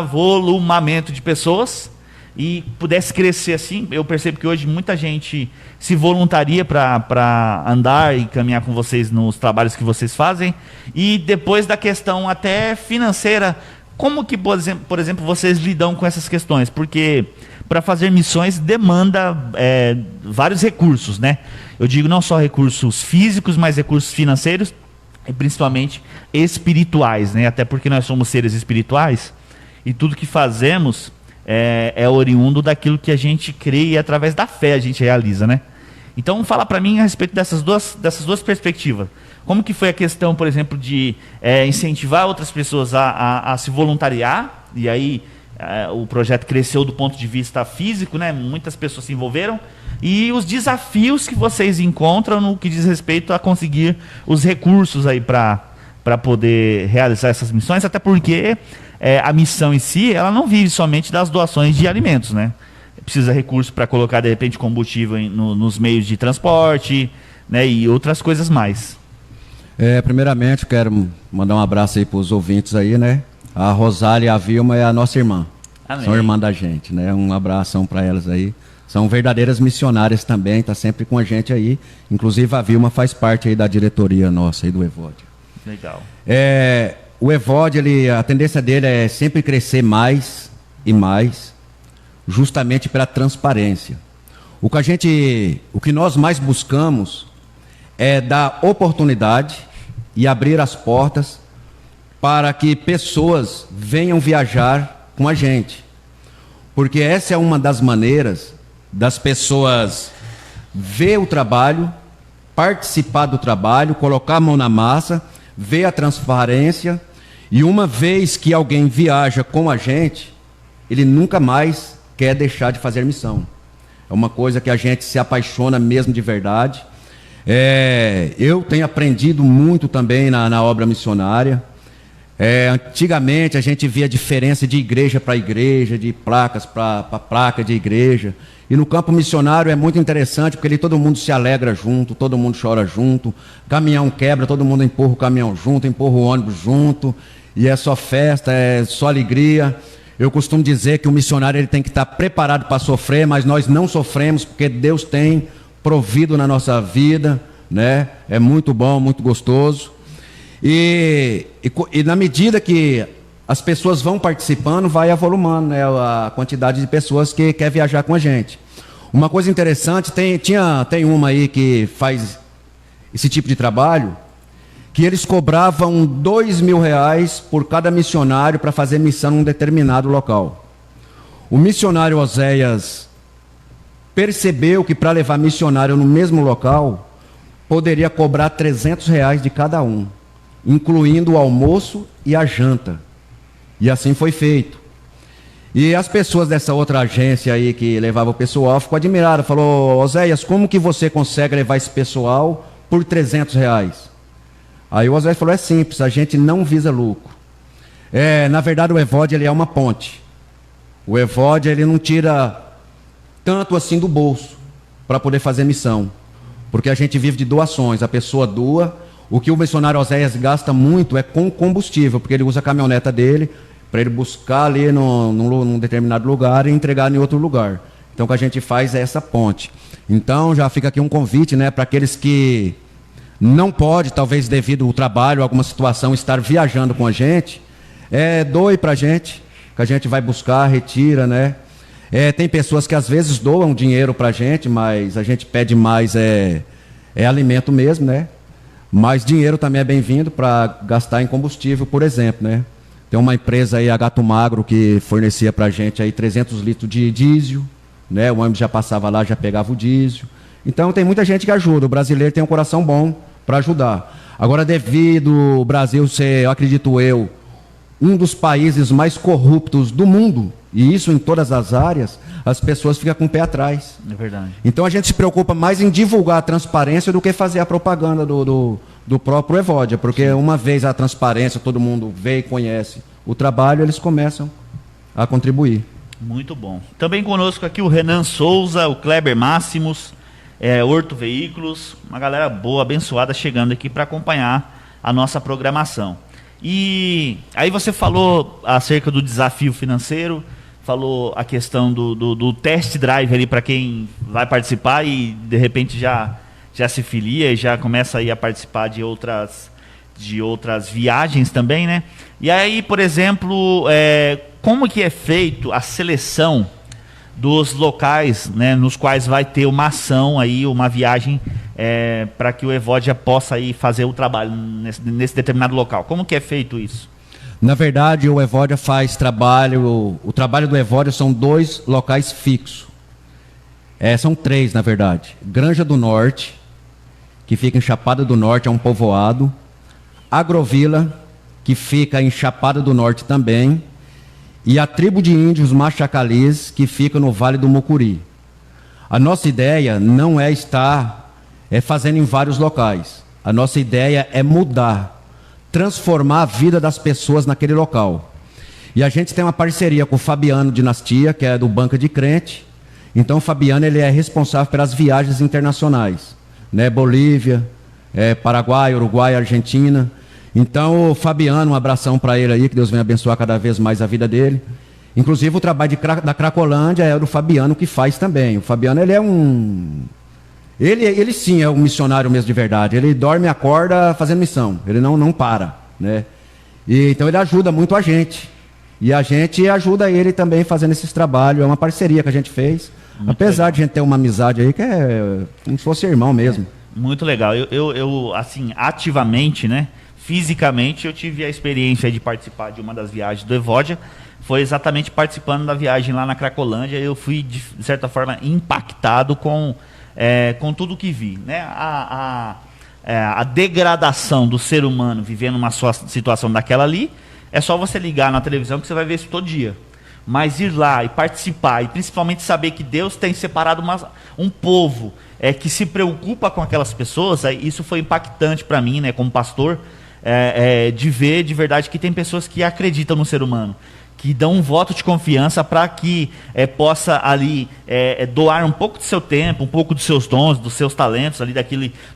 avolumamento de pessoas e pudesse crescer assim. Eu percebo que hoje muita gente se voluntaria para andar e caminhar com vocês nos trabalhos que vocês fazem. E depois da questão até financeira, como que, por exemplo, vocês lidam com essas questões? Porque para fazer missões demanda vários recursos, né? Eu digo não só recursos físicos, mas recursos financeiros e principalmente espirituais, né? Até porque nós somos seres espirituais e tudo que fazemos é oriundo daquilo que a gente crê e através da fé a gente realiza, né? Então fala para mim a respeito dessas duas perspectivas. Como que foi a questão, por exemplo, de incentivar outras pessoas a se voluntariar, e aí o projeto cresceu do ponto de vista físico, né? Muitas pessoas se envolveram, e os desafios que vocês encontram no que diz respeito a conseguir os recursos aí para poder realizar essas missões, até porque a missão em si, ela não vive somente das doações de alimentos, né? Precisa de recursos para colocar, de repente, combustível nos meios de transporte, né? E outras coisas mais. Primeiramente, quero mandar um abraço aí para os ouvintes aí, né? A Rosália e a Vilma é a nossa irmã. Amém. São irmã da gente, né? Um abração para elas aí. São verdadeiras missionárias também, tá sempre com a gente aí. Inclusive a Vilma faz parte aí da diretoria nossa aí do Evódia. Legal. O Evódia, a tendência dele é sempre crescer mais e mais, justamente pela transparência. O que nós mais buscamos é dar oportunidade e abrir as portas para que pessoas venham viajar com a gente. Porque essa é uma das maneiras das pessoas ver o trabalho, participar do trabalho, colocar a mão na massa, ver a transparência, e uma vez que alguém viaja com a gente, ele nunca mais quer deixar de fazer missão. É uma coisa que a gente se apaixona mesmo de verdade. Eu tenho aprendido muito também na obra missionária. Antigamente a gente via diferença de igreja para igreja, de placas para placa de igreja. E no campo missionário é muito interessante, porque ali todo mundo se alegra junto, todo mundo chora junto, caminhão quebra, todo mundo empurra o caminhão junto, empurra o ônibus junto, e é só festa, é só alegria. Eu costumo dizer que o missionário ele tem que estar preparado para sofrer, mas nós não sofremos, porque Deus tem provido na nossa vida, né? É muito bom, muito gostoso. E na medida que as pessoas vão participando, vai avolumando, né, a quantidade de pessoas que quer viajar com a gente. Uma coisa interessante, tem uma aí que faz esse tipo de trabalho, que eles cobravam R$2.000 por cada missionário para fazer missão em um determinado local. O missionário Oséias percebeu que para levar missionário no mesmo local, poderia cobrar R$ 300 de cada um, incluindo o almoço e a janta. E assim foi feito. E as pessoas dessa outra agência aí que levava o pessoal ficou admirada, falou: Oséias, como que você consegue levar esse pessoal por R$ 300? Aí o Oséias falou: é simples, a gente não visa lucro. Na verdade o Evod, ele é uma ponte. O Evod, ele não tira tanto assim do bolso para poder fazer missão, porque a gente vive de doações, a pessoa doa. O que o missionário Oséias gasta muito é com combustível, porque ele usa a caminhoneta dele para ele buscar ali num determinado lugar e entregar em outro lugar. Então o que a gente faz é essa ponte. Então já fica aqui um convite, né, para aqueles que não podem, talvez devido ao trabalho, alguma situação, estar viajando com a gente, doe para a gente, que a gente vai buscar, retira, né. Tem pessoas que às vezes doam dinheiro para a gente, mas a gente pede mais alimento mesmo, né. Mas dinheiro também é bem-vindo para gastar em combustível, por exemplo, né. Tem uma empresa aí, a Gato Magro, que fornecia para a gente aí 300 litros de diesel, né? O ônibus já passava lá, já pegava o diesel. Então tem muita gente que ajuda. O brasileiro tem um coração bom para ajudar. Agora, devido o Brasil ser, eu acredito eu, um dos países mais corruptos do mundo, e isso em todas as áreas, as pessoas ficam com o pé atrás. É verdade. Então a gente se preocupa mais em divulgar a transparência do que fazer a propaganda do próprio Evódia, porque sim, uma vez a transparência, todo mundo vê e conhece o trabalho, eles começam a contribuir. Muito bom. Também conosco aqui o Renan Souza, o Kleber Máximos, Horto Veículos, uma galera boa, abençoada, chegando aqui para acompanhar a nossa programação. E aí você falou acerca do desafio financeiro, falou a questão do test drive ali para quem vai participar e de repente já se filia e já começa aí a participar de outras viagens também, né? E aí, por exemplo, como que é feito a seleção dos locais, né, nos quais vai ter uma ação aí, uma viagem para que o Evódia possa aí fazer o trabalho nesse determinado local? Como que é feito isso? Na verdade, o Evódia faz trabalho, o trabalho do Evódia são 2 locais fixos. São 3, na verdade. Granja do Norte, que fica em Chapada do Norte, é um povoado. Agrovila, que fica em Chapada do Norte também. E a tribo de índios Machacalis, que fica no Vale do Mucuri. A nossa ideia não é estar fazendo em vários locais. A nossa ideia é mudar, transformar a vida das pessoas naquele local. E a gente tem uma parceria com o Fabiano Dinastia, que é do Banca de Crente. Então o Fabiano, ele é responsável pelas viagens internacionais, né? Bolívia, Paraguai, Uruguai, Argentina. Então o Fabiano, um abração para ele aí, que Deus venha abençoar cada vez mais a vida dele. Inclusive o trabalho da Cracolândia é do Fabiano que faz também. O Fabiano, ele é Ele sim é um missionário mesmo de verdade. Ele dorme e acorda fazendo missão. Ele não para, né? Então ele ajuda muito a gente. E a gente ajuda ele também fazendo esses trabalhos. É uma parceria que a gente fez. Muito apesar legal de a gente ter uma amizade aí que é como se fosse irmão mesmo. Muito legal. Eu assim, ativamente, né? Fisicamente, eu tive a experiência de participar de uma das viagens do Evódia. Foi exatamente participando da viagem lá na Cracolândia. Eu fui, de certa forma, impactado com tudo que vi, né? A degradação do ser humano vivendo uma situação daquela ali, é só você ligar na televisão que você vai ver isso todo dia. Mas ir lá e participar, e principalmente saber que Deus tem separado um povo que se preocupa com aquelas pessoas, isso foi impactante para mim, né, como pastor, de ver de verdade que tem pessoas que acreditam no ser humano, que dão um voto de confiança para que possa ali doar um pouco do seu tempo, um pouco dos seus dons, dos seus talentos, ali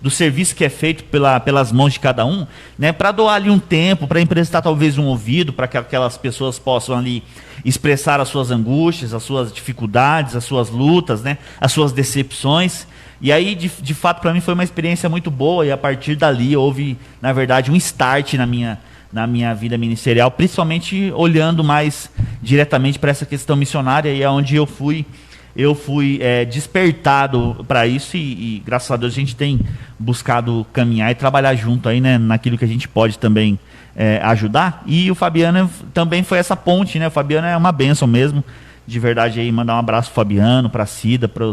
do serviço que é feito pelas mãos de cada um, né, para doar ali um tempo, para emprestar talvez um ouvido, para que aquelas pessoas possam ali expressar as suas angústias, as suas dificuldades, as suas lutas, né, as suas decepções. E aí, de fato, para mim foi uma experiência muito boa, e a partir dali houve, na verdade, um start na minha vida ministerial, principalmente olhando mais diretamente para essa questão missionária, e é onde eu fui despertado para isso, e graças a Deus a gente tem buscado caminhar e trabalhar junto aí, né, naquilo que a gente pode também ajudar. E o Fabiano também foi essa ponte, né? O Fabiano é uma bênção mesmo, de verdade aí, mandar um abraço pro Fabiano, para a Cida, para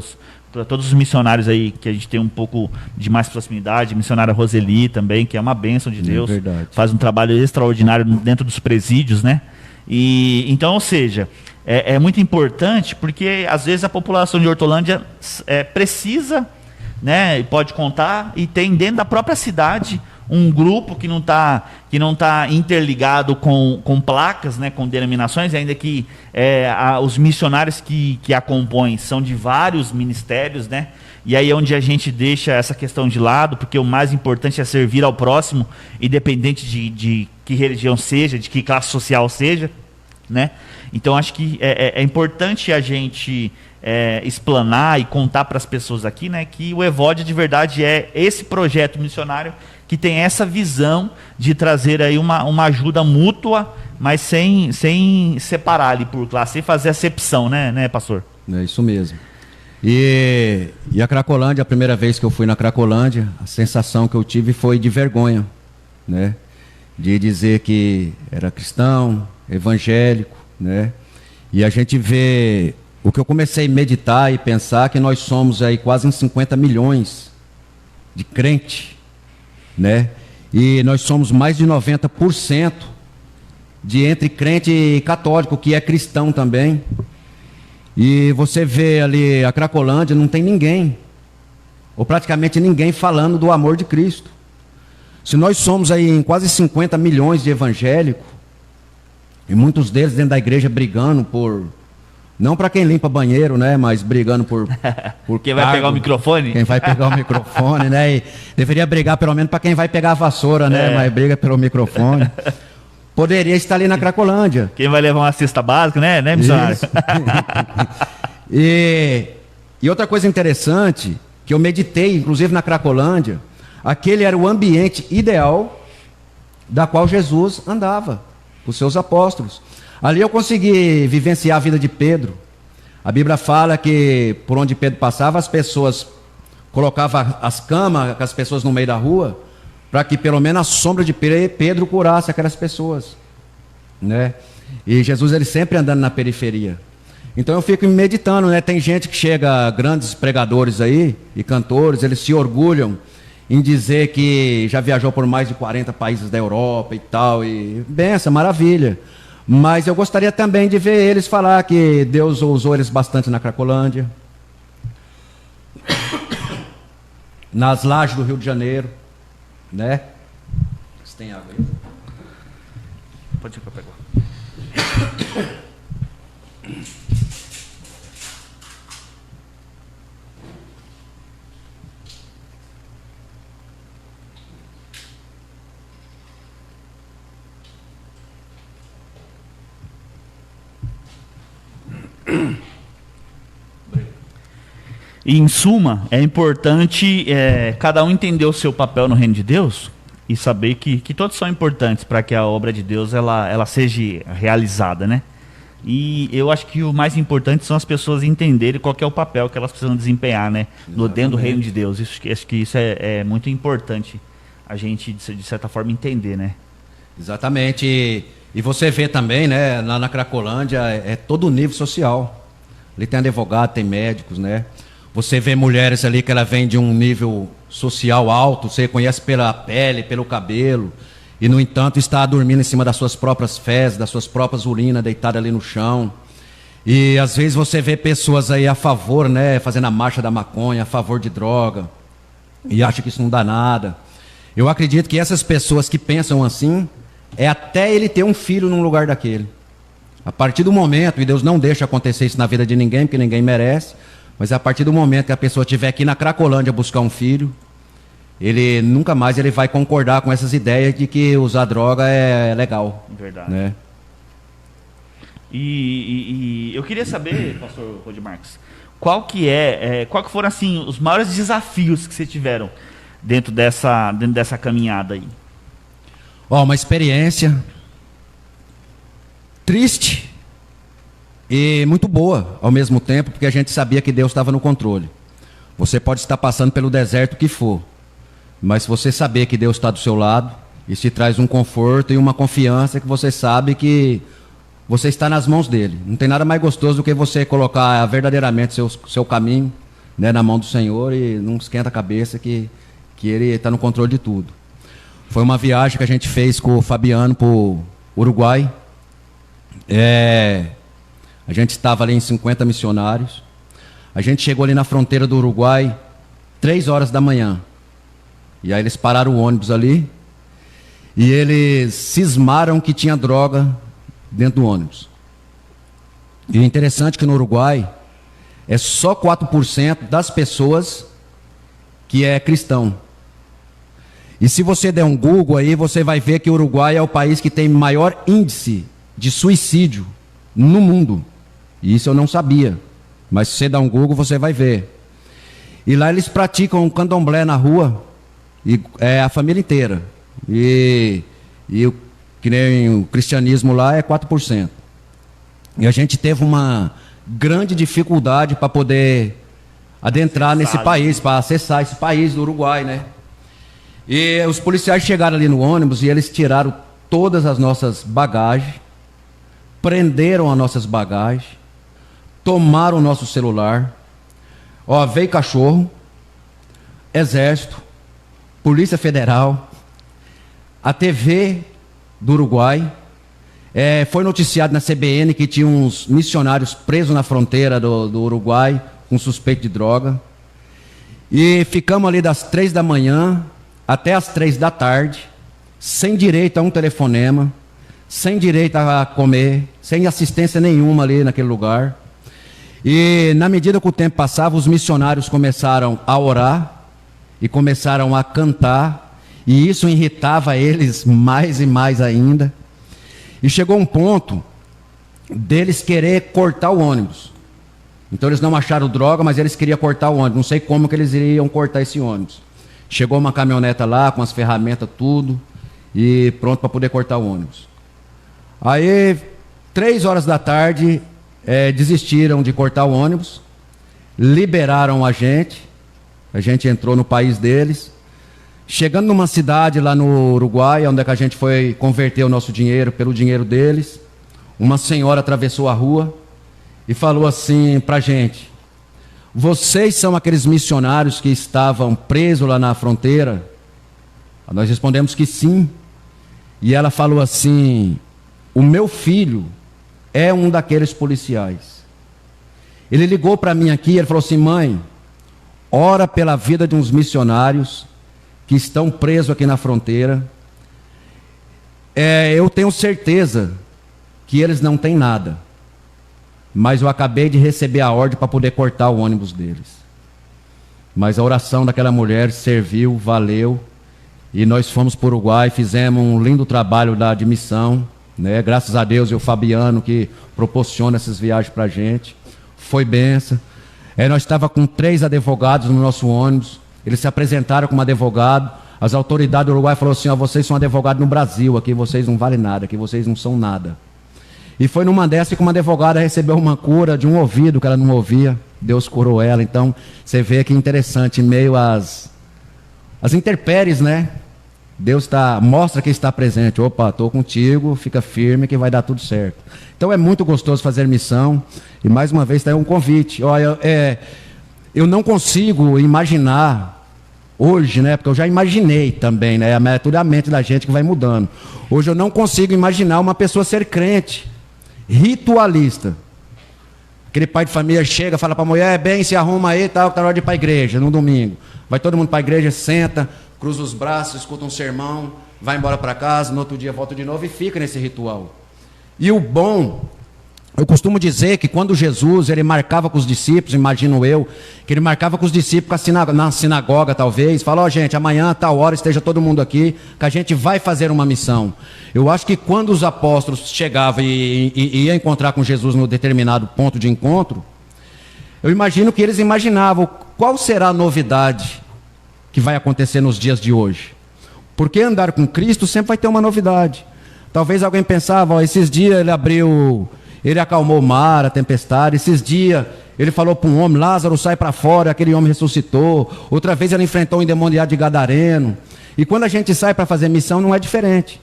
para todos os missionários aí que a gente tem um pouco de mais proximidade, missionária Roseli também, que é uma bênção de Deus, faz um trabalho extraordinário dentro dos presídios, né? E então, ou seja, é muito importante porque às vezes a população de Hortolândia precisa, né, e pode contar, e tem dentro da própria cidade um grupo que não tá interligado com placas, né, com denominações, ainda que os missionários que a compõem são de vários ministérios, né? E aí é onde a gente deixa essa questão de lado, porque o mais importante é servir ao próximo, independente de que religião seja, de que classe social seja, né? Então acho que é importante a gente explanar e contar para as pessoas aqui, né, que o Evódia de verdade é esse projeto missionário que tem essa visão de trazer aí uma ajuda mútua, mas sem separar ali por classe, sem fazer acepção, né, pastor? É isso mesmo. E a Cracolândia, a primeira vez que eu fui na Cracolândia, a sensação que eu tive foi de vergonha, né? De dizer que era cristão, evangélico, né? E a gente vê, o que eu comecei a meditar e pensar, que nós somos aí quase uns 50 milhões de crente, né? E nós somos mais de 90% de entre crente e católico, que é cristão também. E você vê ali a Cracolândia, não tem ninguém, ou praticamente ninguém falando do amor de Cristo. Se nós somos aí em quase 50 milhões de evangélicos, e muitos deles dentro da igreja brigando por... Não para quem limpa banheiro, né? Mas brigando por quem vai pegar o microfone? Quem vai pegar o microfone, né? E deveria brigar pelo menos para quem vai pegar a vassoura, né? Mas briga pelo microfone. Poderia estar ali na Cracolândia. Quem vai levar uma cesta básica, né, missionário? E outra coisa interessante, que eu meditei, inclusive na Cracolândia, aquele era o ambiente ideal da qual Jesus andava, os seus apóstolos. Ali eu consegui vivenciar a vida de Pedro. A Bíblia fala que por onde Pedro passava, as pessoas colocavam as camas, as pessoas no meio da rua, para que pelo menos a sombra de Pedro curasse aquelas pessoas, né? E Jesus, ele sempre andando na periferia. Então eu fico meditando, né? Tem gente que chega, grandes pregadores aí e cantores, eles se orgulham em dizer que já viajou por mais de 40 países da Europa e tal, e benção, maravilha. Mas eu gostaria também de ver eles falar que Deus usou eles bastante na Cracolândia, nas lajes do Rio de Janeiro, né? Você tem água aí? Pode ir para pegar. E, em suma, é importante cada um entender o seu papel no reino de Deus e saber que todos são importantes para que a obra de Deus ela seja realizada, né? E eu acho que o mais importante são as pessoas entenderem qual que é o papel que elas precisam desempenhar, né? Dentro do reino de Deus. Acho que isso é muito importante a gente, de certa forma, entender, né? Exatamente. E você vê também, né? Na Cracolândia é todo o nível social. Ali tem advogado, tem médicos, né? Você vê mulheres ali que ela vem de um nível social alto, você conhece pela pele, pelo cabelo, e no entanto está dormindo em cima das suas próprias fezes, das suas próprias urinas, deitada ali no chão. E às vezes você vê pessoas aí a favor, né, fazendo a marcha da maconha, a favor de droga, e acha que isso não dá nada. Eu acredito que essas pessoas que pensam assim, é até ele ter um filho num lugar daquele. A partir do momento, e Deus não deixa acontecer isso na vida de ninguém, porque ninguém merece, mas a partir do momento que a pessoa estiver aqui na Cracolândia buscar um filho, ele nunca mais ele vai concordar com essas ideias de que usar droga é legal. Verdade. Né? E eu queria saber, pastor Rodi Marques, qual que foram assim os maiores desafios que vocês tiveram dentro dessa caminhada aí? Uma experiência triste e muito boa ao mesmo tempo, porque a gente sabia que Deus estava no controle. Você pode estar passando pelo deserto que for, mas se você saber que Deus está do seu lado, isso te traz um conforto e uma confiança que você sabe que você está nas mãos dele. Não tem nada mais gostoso do que você colocar verdadeiramente seu caminho né, na mão do Senhor e não esquenta a cabeça que Ele está no controle de tudo. Foi uma viagem que a gente fez com o Fabiano para o Uruguai. A gente estava ali em 50 missionários. A gente chegou ali na fronteira do Uruguai 3 horas da manhã. E aí eles pararam o ônibus ali e eles cismaram que tinha droga dentro do ônibus. E o interessante é que no Uruguai é só 4% das pessoas que é cristão. E se você der um Google aí, você vai ver que o Uruguai é o país que tem maior índice de suicídio no mundo. E isso eu não sabia. Mas se você der um Google, você vai ver. E lá eles praticam candomblé na rua, e a família inteira. E que nem o cristianismo lá é 4%. E a gente teve uma grande dificuldade para poder adentrar nesse país, para acessar esse país do Uruguai, né? E os policiais chegaram ali no ônibus e eles tiraram todas as nossas bagagens, prenderam as nossas bagagens, tomaram o nosso celular. Ó, veio cachorro, exército, Polícia Federal, a TV do Uruguai. Foi noticiado na CBN que tinha uns missionários presos na fronteira do Uruguai com suspeito de droga. E ficamos ali das 3 da manhã até as 3 da tarde, sem direito a um telefonema, sem direito a comer, sem assistência nenhuma ali naquele lugar. E na medida que o tempo passava, os missionários começaram a orar e começaram a cantar, e isso irritava eles mais e mais ainda. E chegou um ponto deles querer cortar o ônibus. Então eles não acharam droga, mas eles queriam cortar o ônibus. Não sei como que eles iriam cortar esse ônibus. Chegou uma caminhoneta lá com as ferramentas, tudo, e pronto para poder cortar o ônibus. Aí, 3 horas da tarde, desistiram de cortar o ônibus, liberaram a gente entrou no país deles. Chegando numa cidade lá no Uruguai, onde é que a gente foi converter o nosso dinheiro pelo dinheiro deles, uma senhora atravessou a rua e falou assim para a gente: vocês são aqueles missionários que estavam presos lá na fronteira? Nós respondemos que sim. E ela falou assim: o meu filho é um daqueles policiais. Ele ligou para mim aqui, ele falou assim: mãe, ora pela vida de uns missionários que estão presos aqui na fronteira. Eu tenho certeza que eles não têm nada, mas eu acabei de receber a ordem para poder cortar o ônibus deles. Mas a oração daquela mulher serviu, valeu, e nós fomos para o Uruguai, fizemos um lindo trabalho de missão, né? Graças a Deus e o Fabiano que proporciona essas viagens para a gente. Foi bênção. Nós estávamos com 3 advogados no nosso ônibus. Eles se apresentaram como advogado. As autoridades do Uruguai falaram assim: ó, vocês são advogados no Brasil, aqui vocês não valem nada, aqui vocês não são nada. E foi numa dessas que uma advogada recebeu uma cura de um ouvido que ela não ouvia. Deus curou ela. Então, você vê que interessante, em meio às intempéries, né? Deus mostra que está presente. Opa, estou contigo, fica firme que vai dar tudo certo. Então é muito gostoso fazer missão. E mais uma vez está aí um convite. Olha, eu não consigo imaginar hoje, né? Porque eu já imaginei também, né? É tudo a mente da gente que vai mudando. Hoje eu não consigo imaginar uma pessoa ser crente, ritualista. Aquele pai de família chega, fala para a mulher: bem, se arruma aí, tal, que tá na hora de ir para a igreja, no domingo. Vai todo mundo para a igreja, senta, cruza os braços, escuta um sermão, vai embora para casa, no outro dia volta de novo e fica nesse ritual. E o bom, eu costumo dizer que quando Jesus ele marcava com os discípulos, imagino eu, que ele marcava com os discípulos na sinagoga talvez, falou: ó, gente, amanhã, tal hora, esteja todo mundo aqui, que a gente vai fazer uma missão. Eu acho que quando os apóstolos chegavam e iam encontrar com Jesus no determinado ponto de encontro, eu imagino que eles imaginavam qual será a novidade que vai acontecer nos dias de hoje. Porque andar com Cristo sempre vai ter uma novidade. Talvez alguém pensava: ó, esses dias ele acalmou o mar, a tempestade. Esses dias ele falou para um homem: Lázaro, sai para fora, aquele homem ressuscitou. Outra vez ele enfrentou um endemoniado de Gadareno. E quando a gente sai para fazer missão, não é diferente.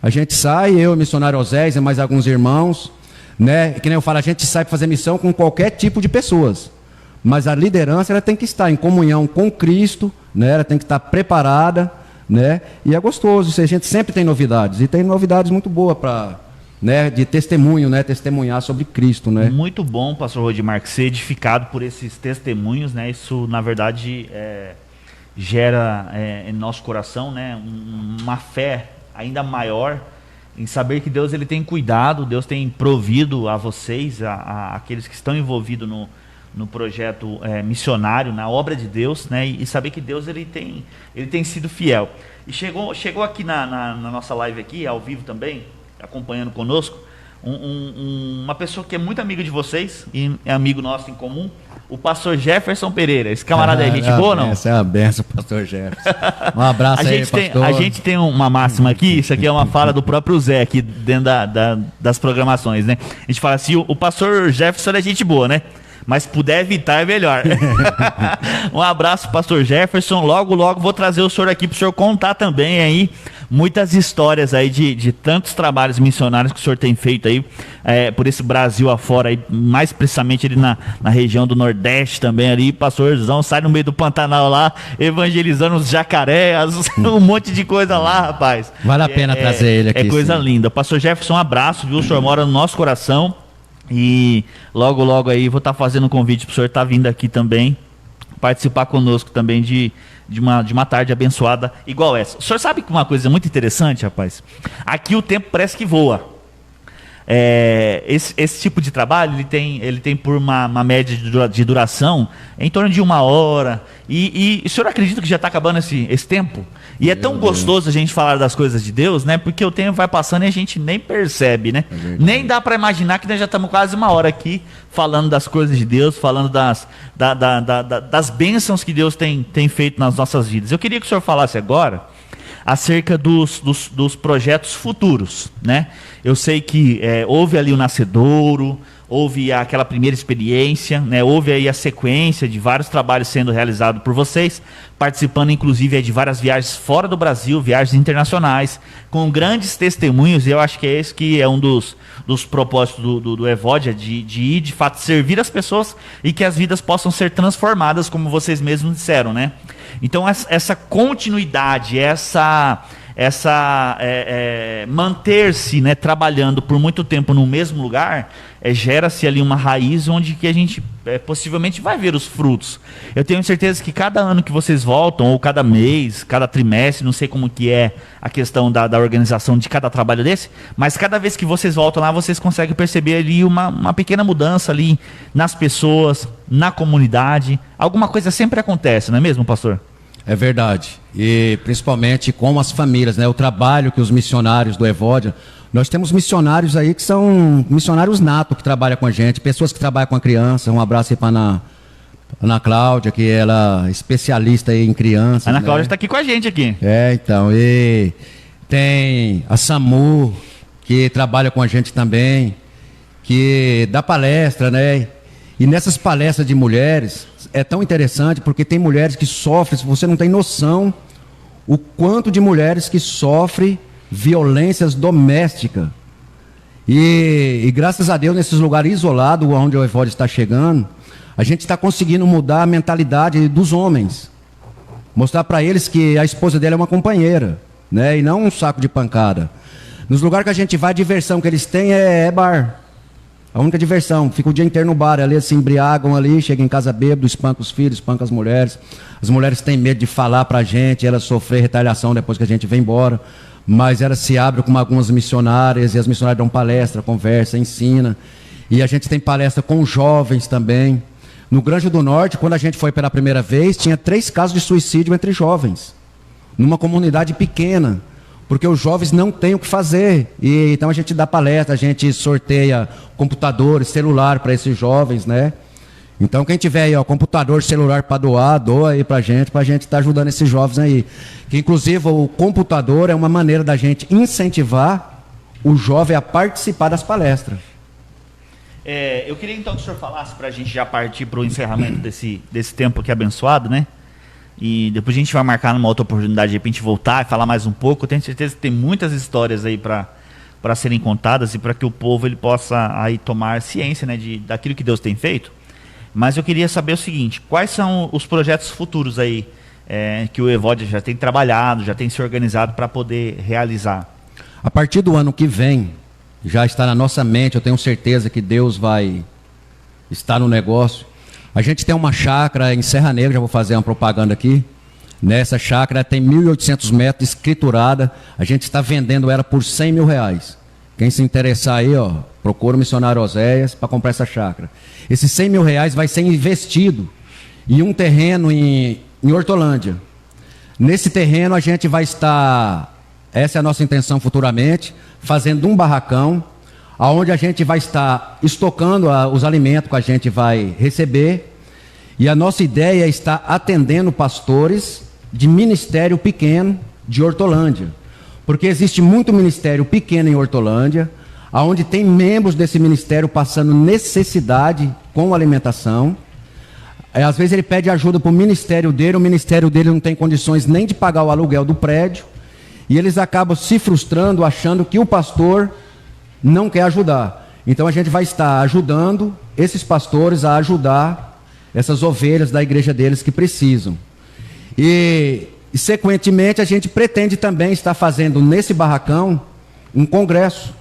A gente sai, eu, missionário Osés e mais alguns irmãos, né? Que nem eu falo, a gente sai para fazer missão com qualquer tipo de pessoas. mas a liderança ela tem que estar em comunhão com Cristo, né? Ela tem que estar preparada, né? E é gostoso, a gente sempre tem novidades, e tem novidades muito boas para, né, de testemunho, né? Testemunhar sobre Cristo, né? Muito bom, pastor Rodimar, ser edificado por esses testemunhos, né? Isso, na verdade, gera em nosso coração, né, uma fé ainda maior em saber que Deus ele tem cuidado, Deus tem provido a vocês, a aqueles que estão envolvidos no projeto missionário, na obra de Deus, né? E saber que Deus ele tem sido fiel. E chegou aqui na nossa live aqui, ao vivo também, acompanhando conosco, uma pessoa que é muito amiga de vocês e é amigo nosso em comum, o pastor Jefferson Pereira. Esse camarada é gente boa ou não? Essa é a benção, pastor Jefferson. Um abraço aí, pastor. A gente tem uma máxima aqui, isso aqui é uma fala do próprio Zé aqui dentro das programações, né? A gente fala assim, o pastor Jefferson é gente boa, né? Mas puder evitar é melhor. Um abraço, pastor Jefferson. Logo, logo vou trazer o senhor aqui para o senhor contar também aí muitas histórias aí de tantos trabalhos missionários que o senhor tem feito aí por esse Brasil afora, aí, mais precisamente ali na região do Nordeste também ali. Pastorzão sai no meio do Pantanal lá, evangelizando os jacarés, um monte de coisa lá, rapaz. Vale a pena trazer ele aqui. É coisa linda. Pastor Jefferson, um abraço, viu? O senhor mora no nosso coração. E logo, logo aí vou estar fazendo um convite para o senhor estar vindo aqui também, participar conosco também de uma tarde abençoada igual essa. O senhor sabe que uma coisa muito interessante, rapaz? Aqui o tempo parece que voa. Esse tipo de trabalho ele tem por uma média de duração em torno de 1 hora. E o senhor acredita que já está acabando esse tempo? E é tão gostoso a gente falar das coisas de Deus, né? Porque o tempo vai passando e a gente nem percebe, né? Nem dá para imaginar que nós já estamos quase 1 hora aqui falando das coisas de Deus, falando das bênçãos que Deus tem feito nas nossas vidas. Eu queria que o senhor falasse agora acerca dos projetos futuros, né? Eu sei que houve ali o nascedouro, houve aquela primeira experiência, né? Houve aí a sequência de vários trabalhos sendo realizados por vocês, participando inclusive de várias viagens fora do Brasil, viagens internacionais, com grandes testemunhos. E eu acho que esse que é um dos propósitos do Evodia, de ir de fato servir as pessoas e que as vidas possam ser transformadas, como vocês mesmos disseram, né? Então essa continuidade, manter-se, né, trabalhando por muito tempo no mesmo lugar, gera-se ali uma raiz onde que a gente possivelmente vai ver os frutos. Eu tenho certeza que cada ano que vocês voltam, ou cada mês, cada trimestre, não sei como que é a questão da organização de cada trabalho desse, mas cada vez que vocês voltam lá, vocês conseguem perceber ali uma pequena mudança ali nas pessoas, na comunidade. Alguma coisa sempre acontece, não é mesmo, pastor? É verdade. E principalmente com as famílias, né? O trabalho que os missionários do Evodia, nós temos missionários aí que são missionários natos que trabalham com a gente, pessoas que trabalham com a criança. Um abraço aí para Ana Cláudia, que ela é especialista aí em crianças. Ana né? Cláudia está aqui com a gente aqui. Então, e tem a Samu, que trabalha com a gente também, que dá palestra, né? E nessas palestras de mulheres, é tão interessante porque tem mulheres que sofrem, você não tem noção o quanto de mulheres que sofrem violências domésticas. E graças a Deus, nesses lugares isolados, onde o Evodia está chegando, a gente está conseguindo mudar a mentalidade dos homens. Mostrar para eles que a esposa dele é uma companheira, né? E não um saco de pancada. Nos lugares que a gente vai, a diversão que eles têm é bar. A única diversão, fica o dia inteiro no bar, ali se embriagam ali, chegam em casa bêbado, espancam os filhos, espancam as mulheres. As mulheres têm medo de falar pra gente, elas sofrem retaliação depois que a gente vem embora. Mas elas se abrem com algumas missionárias, e as missionárias dão palestra, conversa, ensina. E a gente tem palestra com jovens também. No Rio Grande do Norte, quando a gente foi pela primeira vez, tinha 3 casos de suicídio entre jovens. Numa comunidade pequena. Porque os jovens não têm o que fazer. E então a gente dá palestra, a gente sorteia computadores, celular para esses jovens, né? Então quem tiver aí, computador, celular para doar, doa aí pra gente estar ajudando esses jovens aí. Que inclusive o computador é uma maneira da gente incentivar o jovem a participar das palestras. Eu queria então que o senhor falasse para a gente já partir para o encerramento desse tempo aqui abençoado, né? E depois a gente vai marcar numa outra oportunidade de repente voltar e falar mais um pouco. Eu tenho certeza que tem muitas histórias aí para serem contadas e para que o povo ele possa aí tomar ciência, né, daquilo que Deus tem feito. Mas eu queria saber o seguinte, quais são os projetos futuros aí que o Evódia já tem trabalhado, já tem se organizado para poder realizar? A partir do ano que vem, já está na nossa mente, eu tenho certeza que Deus vai estar no negócio. A gente tem uma chácara em Serra Negra, já vou fazer uma propaganda aqui. Nessa chácara tem 1.800 metros, escriturada. A gente está vendendo ela por R$100 mil. Quem se interessar aí, ó, procura o missionário Oséias para comprar essa chácara. Esses R$100 mil vai ser investido em um terreno em Hortolândia. Nesse terreno a gente vai estar, essa é a nossa intenção futuramente, fazendo um barracão, onde a gente vai estar estocando os alimentos que a gente vai receber. E a nossa ideia é estar atendendo pastores de ministério pequeno de Hortolândia. Porque existe muito ministério pequeno em Hortolândia, onde tem membros desse ministério passando necessidade com alimentação. Às vezes ele pede ajuda para o ministério dele não tem condições nem de pagar o aluguel do prédio, e eles acabam se frustrando, achando que o pastor não quer ajudar. Então a gente vai estar ajudando esses pastores a ajudar essas ovelhas da igreja deles que precisam. E sequentemente a gente pretende também estar fazendo nesse barracão um congresso,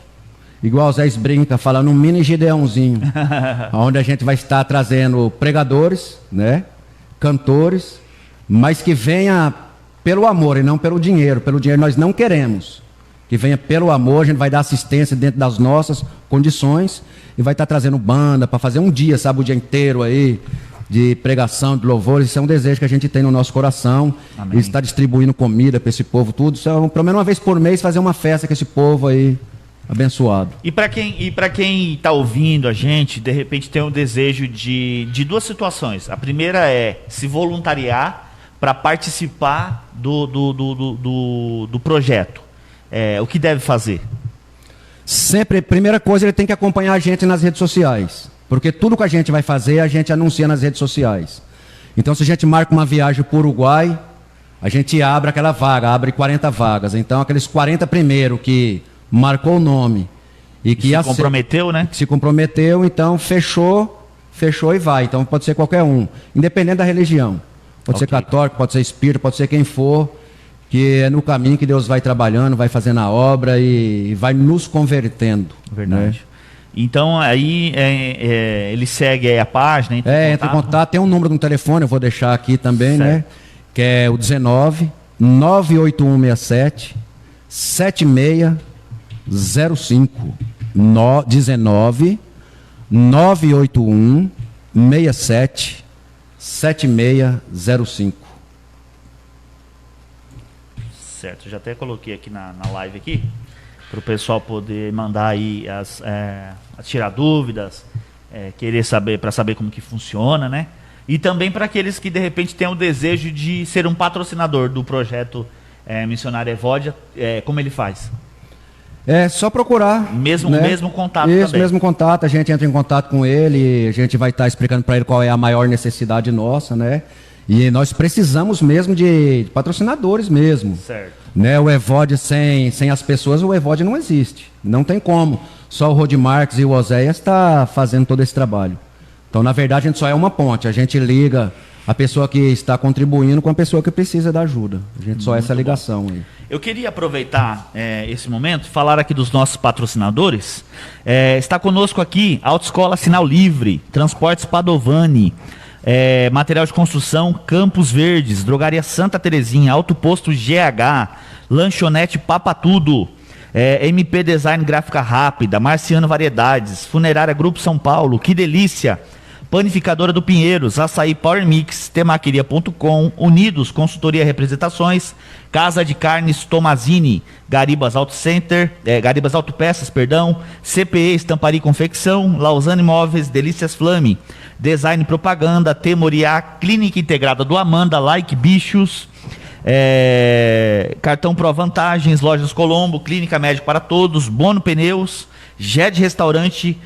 igual o Zé brinca, falando um mini Gideãozinho, onde a gente vai estar trazendo pregadores, né, cantores, mas que venha pelo amor e não pelo dinheiro. Pelo dinheiro nós não queremos. Que venha pelo amor, a gente vai dar assistência dentro das nossas condições e vai estar trazendo banda para fazer um dia, sabe, o dia inteiro aí, de pregação, de louvores. Isso é um desejo que a gente tem no nosso coração. Amém. E estar distribuindo comida para esse povo, tudo. Isso é, pelo menos uma vez por mês, fazer uma festa com esse povo aí, abençoado. E para quem está ouvindo a gente, de repente tem um desejo de duas situações. A primeira é se voluntariar para participar do projeto. O que deve fazer? Sempre, primeira coisa, ele tem que acompanhar a gente nas redes sociais. Porque tudo que a gente vai fazer, a gente anuncia nas redes sociais. Então, se a gente marca uma viagem para o Uruguai, a gente abre aquela vaga, abre 40 vagas. Então, aqueles 40 primeiro que marcou o nome e que se comprometeu, né? Que se comprometeu, então fechou e vai. Então, pode ser qualquer um, independente da religião. Pode ser católico, pode ser espírita, pode ser quem for, que é no caminho que Deus vai trabalhando, vai fazendo a obra e vai nos convertendo. Verdade. Né? Então, aí ele segue a página, entra em contato, tem um número no telefone, eu vou deixar aqui também, certo, né? Que é o 19 98167 7605. 19 981 67 7605. Certo, já até coloquei aqui na live aqui, para o pessoal poder mandar aí tirar dúvidas, querer saber, para saber como que funciona, né? E também para aqueles que de repente têm o desejo de ser um patrocinador do projeto Missionário Evódia, como ele faz? É só procurar. Mesmo contato também. Isso, mesmo contato, a gente entra em contato com ele, a gente vai estar explicando para ele qual é a maior necessidade nossa, né? E nós precisamos mesmo de patrocinadores mesmo. Certo. Né? O Evódia, sem as pessoas, o Evódia não existe. Não tem como. Só o Rod Marques e o Oséias está fazendo todo esse trabalho. Então, na verdade, a gente só é uma ponte. A gente liga a pessoa que está contribuindo com a pessoa que precisa da ajuda. A gente só é essa ligação aí. Eu queria aproveitar esse momento e falar aqui dos nossos patrocinadores. Está conosco aqui Autoescola Sinal Livre, Transportes Padovani, Material de Construção Campos Verdes, Drogaria Santa Terezinha, Auto Posto GH, Lanchonete Papa Tudo, MP Design Gráfica Rápida, Marciano Variedades, Funerária Grupo São Paulo, Que Delícia, Panificadora do Pinheiros, Açaí Power Mix, Temaqueria.com, Unidos Consultoria e Representações, Casa de Carnes Tomazini, Garibas Auto Center, Garibas Autopeças, perdão, CPE Estamparia e Confecção, Lausanne Imóveis, Delícias Flame, Design e Propaganda, Temoriá, Clínica Integrada do Amanda, Like Bichos, Cartão Pro Vantagens, Lojas Colombo, Clínica Médico para Todos, Bono Pneus, GED Restaurante,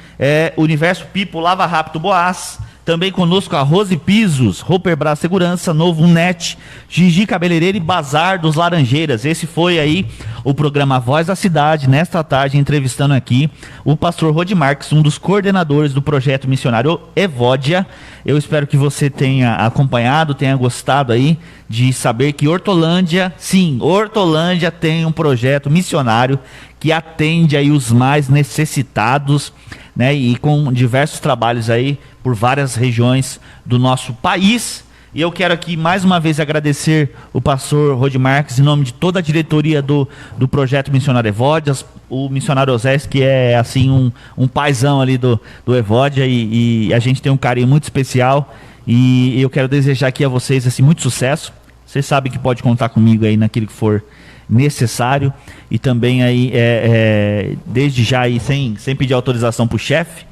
Universo Pipo, Lava Rápido Boás, Também conosco a Rose Pisos, Roperbras Segurança, Novo Net, Gigi Cabeleireiro e Bazar dos Laranjeiras. Esse foi aí o programa Voz da Cidade, nesta tarde, entrevistando aqui o pastor Rodi Marques, um dos coordenadores do projeto missionário Evódia. Eu espero que você tenha acompanhado, tenha gostado aí de saber que Hortolândia, sim, Hortolândia tem um projeto missionário que atende aí os mais necessitados, né, e com diversos trabalhos aí por várias regiões do nosso país. E eu quero aqui mais uma vez agradecer o pastor Rodi Marques em nome de toda a diretoria do projeto Missionário Evódia, o missionário Osés, que é assim um paizão ali do Evódia, e a gente tem um carinho muito especial, e eu quero desejar aqui a vocês assim, muito sucesso. Vocês sabem que pode contar comigo aí naquilo que for necessário, e também aí desde já aí sem pedir autorização para o chefe,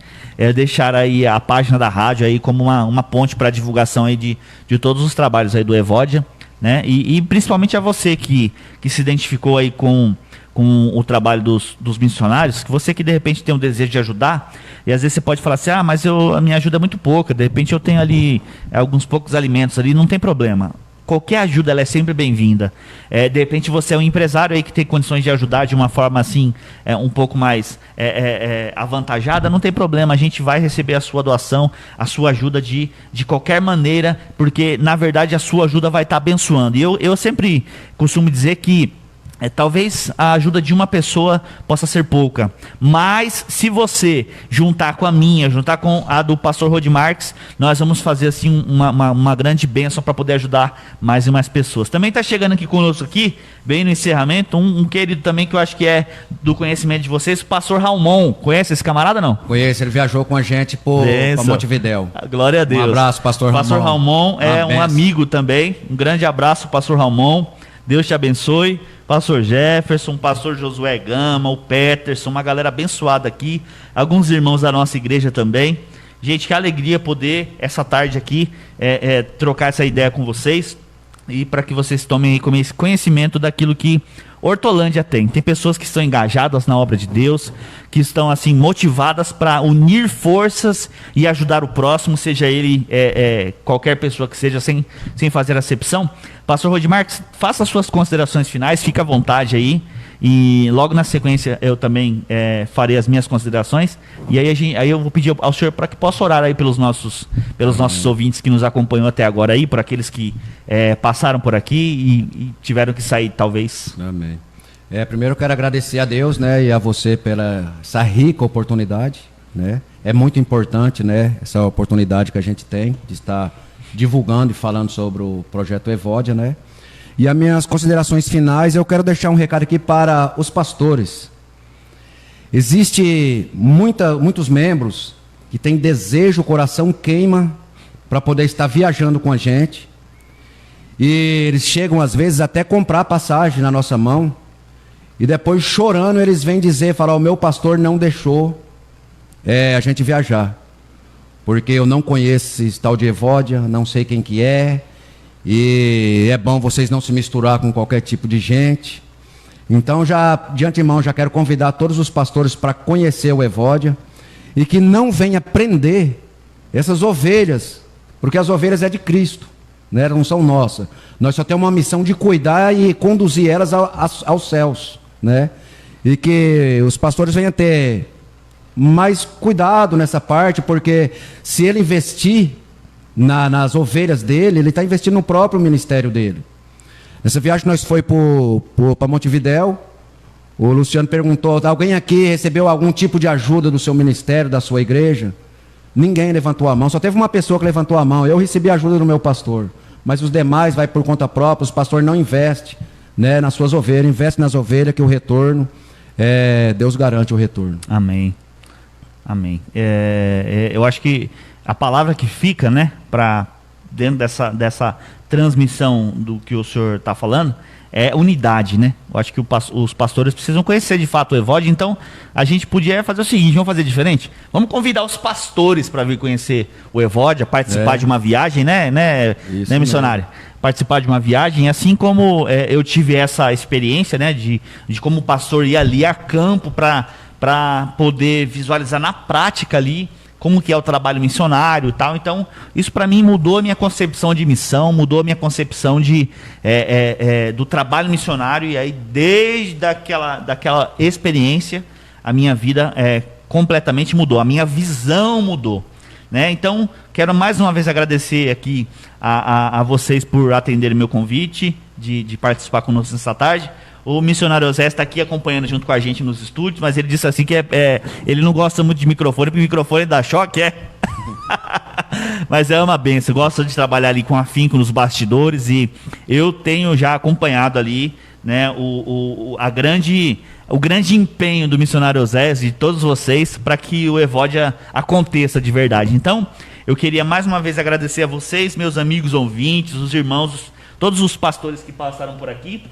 deixar aí a página da rádio aí como uma ponte para divulgação aí de todos os trabalhos aí do Evódia, né? E principalmente a você que se identificou aí com o trabalho dos missionários, que você que de repente tem um desejo de ajudar, e às vezes você pode falar assim, mas a minha ajuda é muito pouca, de repente eu tenho ali alguns poucos alimentos ali, não tem problema. Qualquer ajuda ela é sempre bem-vinda. De repente você é um empresário aí que tem condições de ajudar de uma forma assim, um pouco mais avantajada, não tem problema, a gente vai receber a sua doação, a sua ajuda de qualquer maneira, porque na verdade a sua ajuda vai estar abençoando. E eu sempre costumo dizer que talvez a ajuda de uma pessoa possa ser pouca, mas se você juntar com a minha, juntar com a do pastor Rodi Marques, nós vamos fazer assim uma grande bênção para poder ajudar mais e mais pessoas. Também está chegando aqui conosco aqui, bem no encerramento, um querido também que eu acho que é do conhecimento de vocês, o pastor Raumon. Conhece esse camarada, não? Conheço, ele viajou com a gente para Montevidéu. Glória a Deus. Um abraço, pastor Raumon. Pastor Raumon é um amigo também, um grande abraço, pastor Raumon. Deus te abençoe. Pastor Jefferson, pastor Josué Gama, o Peterson, uma galera abençoada aqui, alguns irmãos da nossa igreja também. Gente, que alegria poder, essa tarde aqui, trocar essa ideia com vocês, e para que vocês tomem conhecimento daquilo que Hortolândia tem. Tem pessoas que estão engajadas na obra de Deus, que estão assim motivadas para unir forças e ajudar o próximo, seja ele qualquer pessoa que seja, sem fazer acepção. Pastor Rodi Marques, faça as suas considerações finais, fica à vontade aí, e logo na sequência eu também farei as minhas considerações, e aí eu vou pedir ao senhor para que possa orar aí pelos nossos ouvintes que nos acompanham até agora aí, por aqueles que passaram por aqui e tiveram que sair talvez. Amém. Primeiro eu quero agradecer a Deus, né, e a você pela essa rica oportunidade, né? É muito importante, né, essa oportunidade que a gente tem de estar divulgando e falando sobre o projeto Evódia, né? E as minhas considerações finais, eu quero deixar um recado aqui para os pastores. Existe muitos membros que têm desejo, o coração queima para poder estar viajando com a gente. E eles chegam às vezes até comprar passagem na nossa mão. E depois chorando eles vêm falar, o meu pastor não deixou a gente viajar. Porque eu não conheço esse tal de Evódia, não sei quem que é. E é bom vocês não se misturar com qualquer tipo de gente. Então, já de antemão, já quero convidar todos os pastores para conhecer o Evódia. E que não venha prender essas ovelhas, porque as ovelhas é de Cristo, né? Não são nossas. Nós só temos uma missão de cuidar e conduzir elas aos céus, né? E que os pastores venham ter mais cuidado nessa parte, porque se ele investir nas ovelhas dele, ele está investindo no próprio ministério dele. Nessa viagem nós foi para Montevidéu, o Luciano perguntou, alguém aqui recebeu algum tipo de ajuda do seu ministério, da sua igreja? Ninguém levantou a mão, só teve uma pessoa que levantou a mão, eu recebi ajuda do meu pastor, mas os demais vai por conta própria, os pastores não investem, né, nas suas ovelhas, investe nas ovelhas que o retorno, Deus garante o retorno. Amém. Amém. Eu acho que a palavra que fica, né, para dentro dessa transmissão do que o senhor está falando, é unidade, né? Eu acho que os pastores precisam conhecer de fato o Evódia, então a gente podia fazer o seguinte, vamos fazer diferente? Vamos convidar os pastores para vir conhecer o Evódia, participar de uma viagem, né missionário? Participar de uma viagem, assim como eu tive essa experiência, né, de como o pastor ia ali a campo para poder visualizar na prática ali como que é o trabalho missionário e tal. Então, isso para mim mudou a minha concepção de missão, mudou a minha concepção do trabalho missionário. E aí, desde daquela experiência, a minha vida completamente mudou, a minha visão mudou. Né? Então, quero mais uma vez agradecer aqui a vocês por atenderem meu convite de participar conosco nessa tarde. O missionário Osés está aqui acompanhando junto com a gente nos estúdios, mas ele disse assim que ele não gosta muito de microfone, porque o microfone dá choque, Mas é uma benção, gosta de trabalhar ali com afinco nos bastidores, e eu tenho já acompanhado ali, né, o grande empenho do missionário Osés e de todos vocês para que o Evódia aconteça de verdade. Então, eu queria mais uma vez agradecer a vocês, meus amigos ouvintes, os irmãos, todos os pastores que passaram por aqui.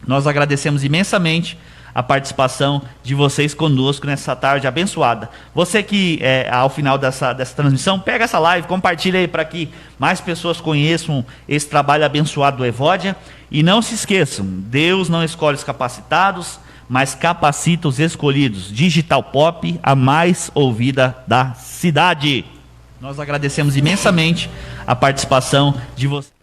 Nós agradecemos imensamente a participação de vocês conosco nessa tarde abençoada. Você que, ao final dessa transmissão, pega essa live, compartilha aí para que mais pessoas conheçam esse trabalho abençoado do Evódia. E não se esqueçam, Deus não escolhe os capacitados, mas capacita os escolhidos. Digital Pop, a mais ouvida da cidade. Nós agradecemos imensamente a participação de vocês.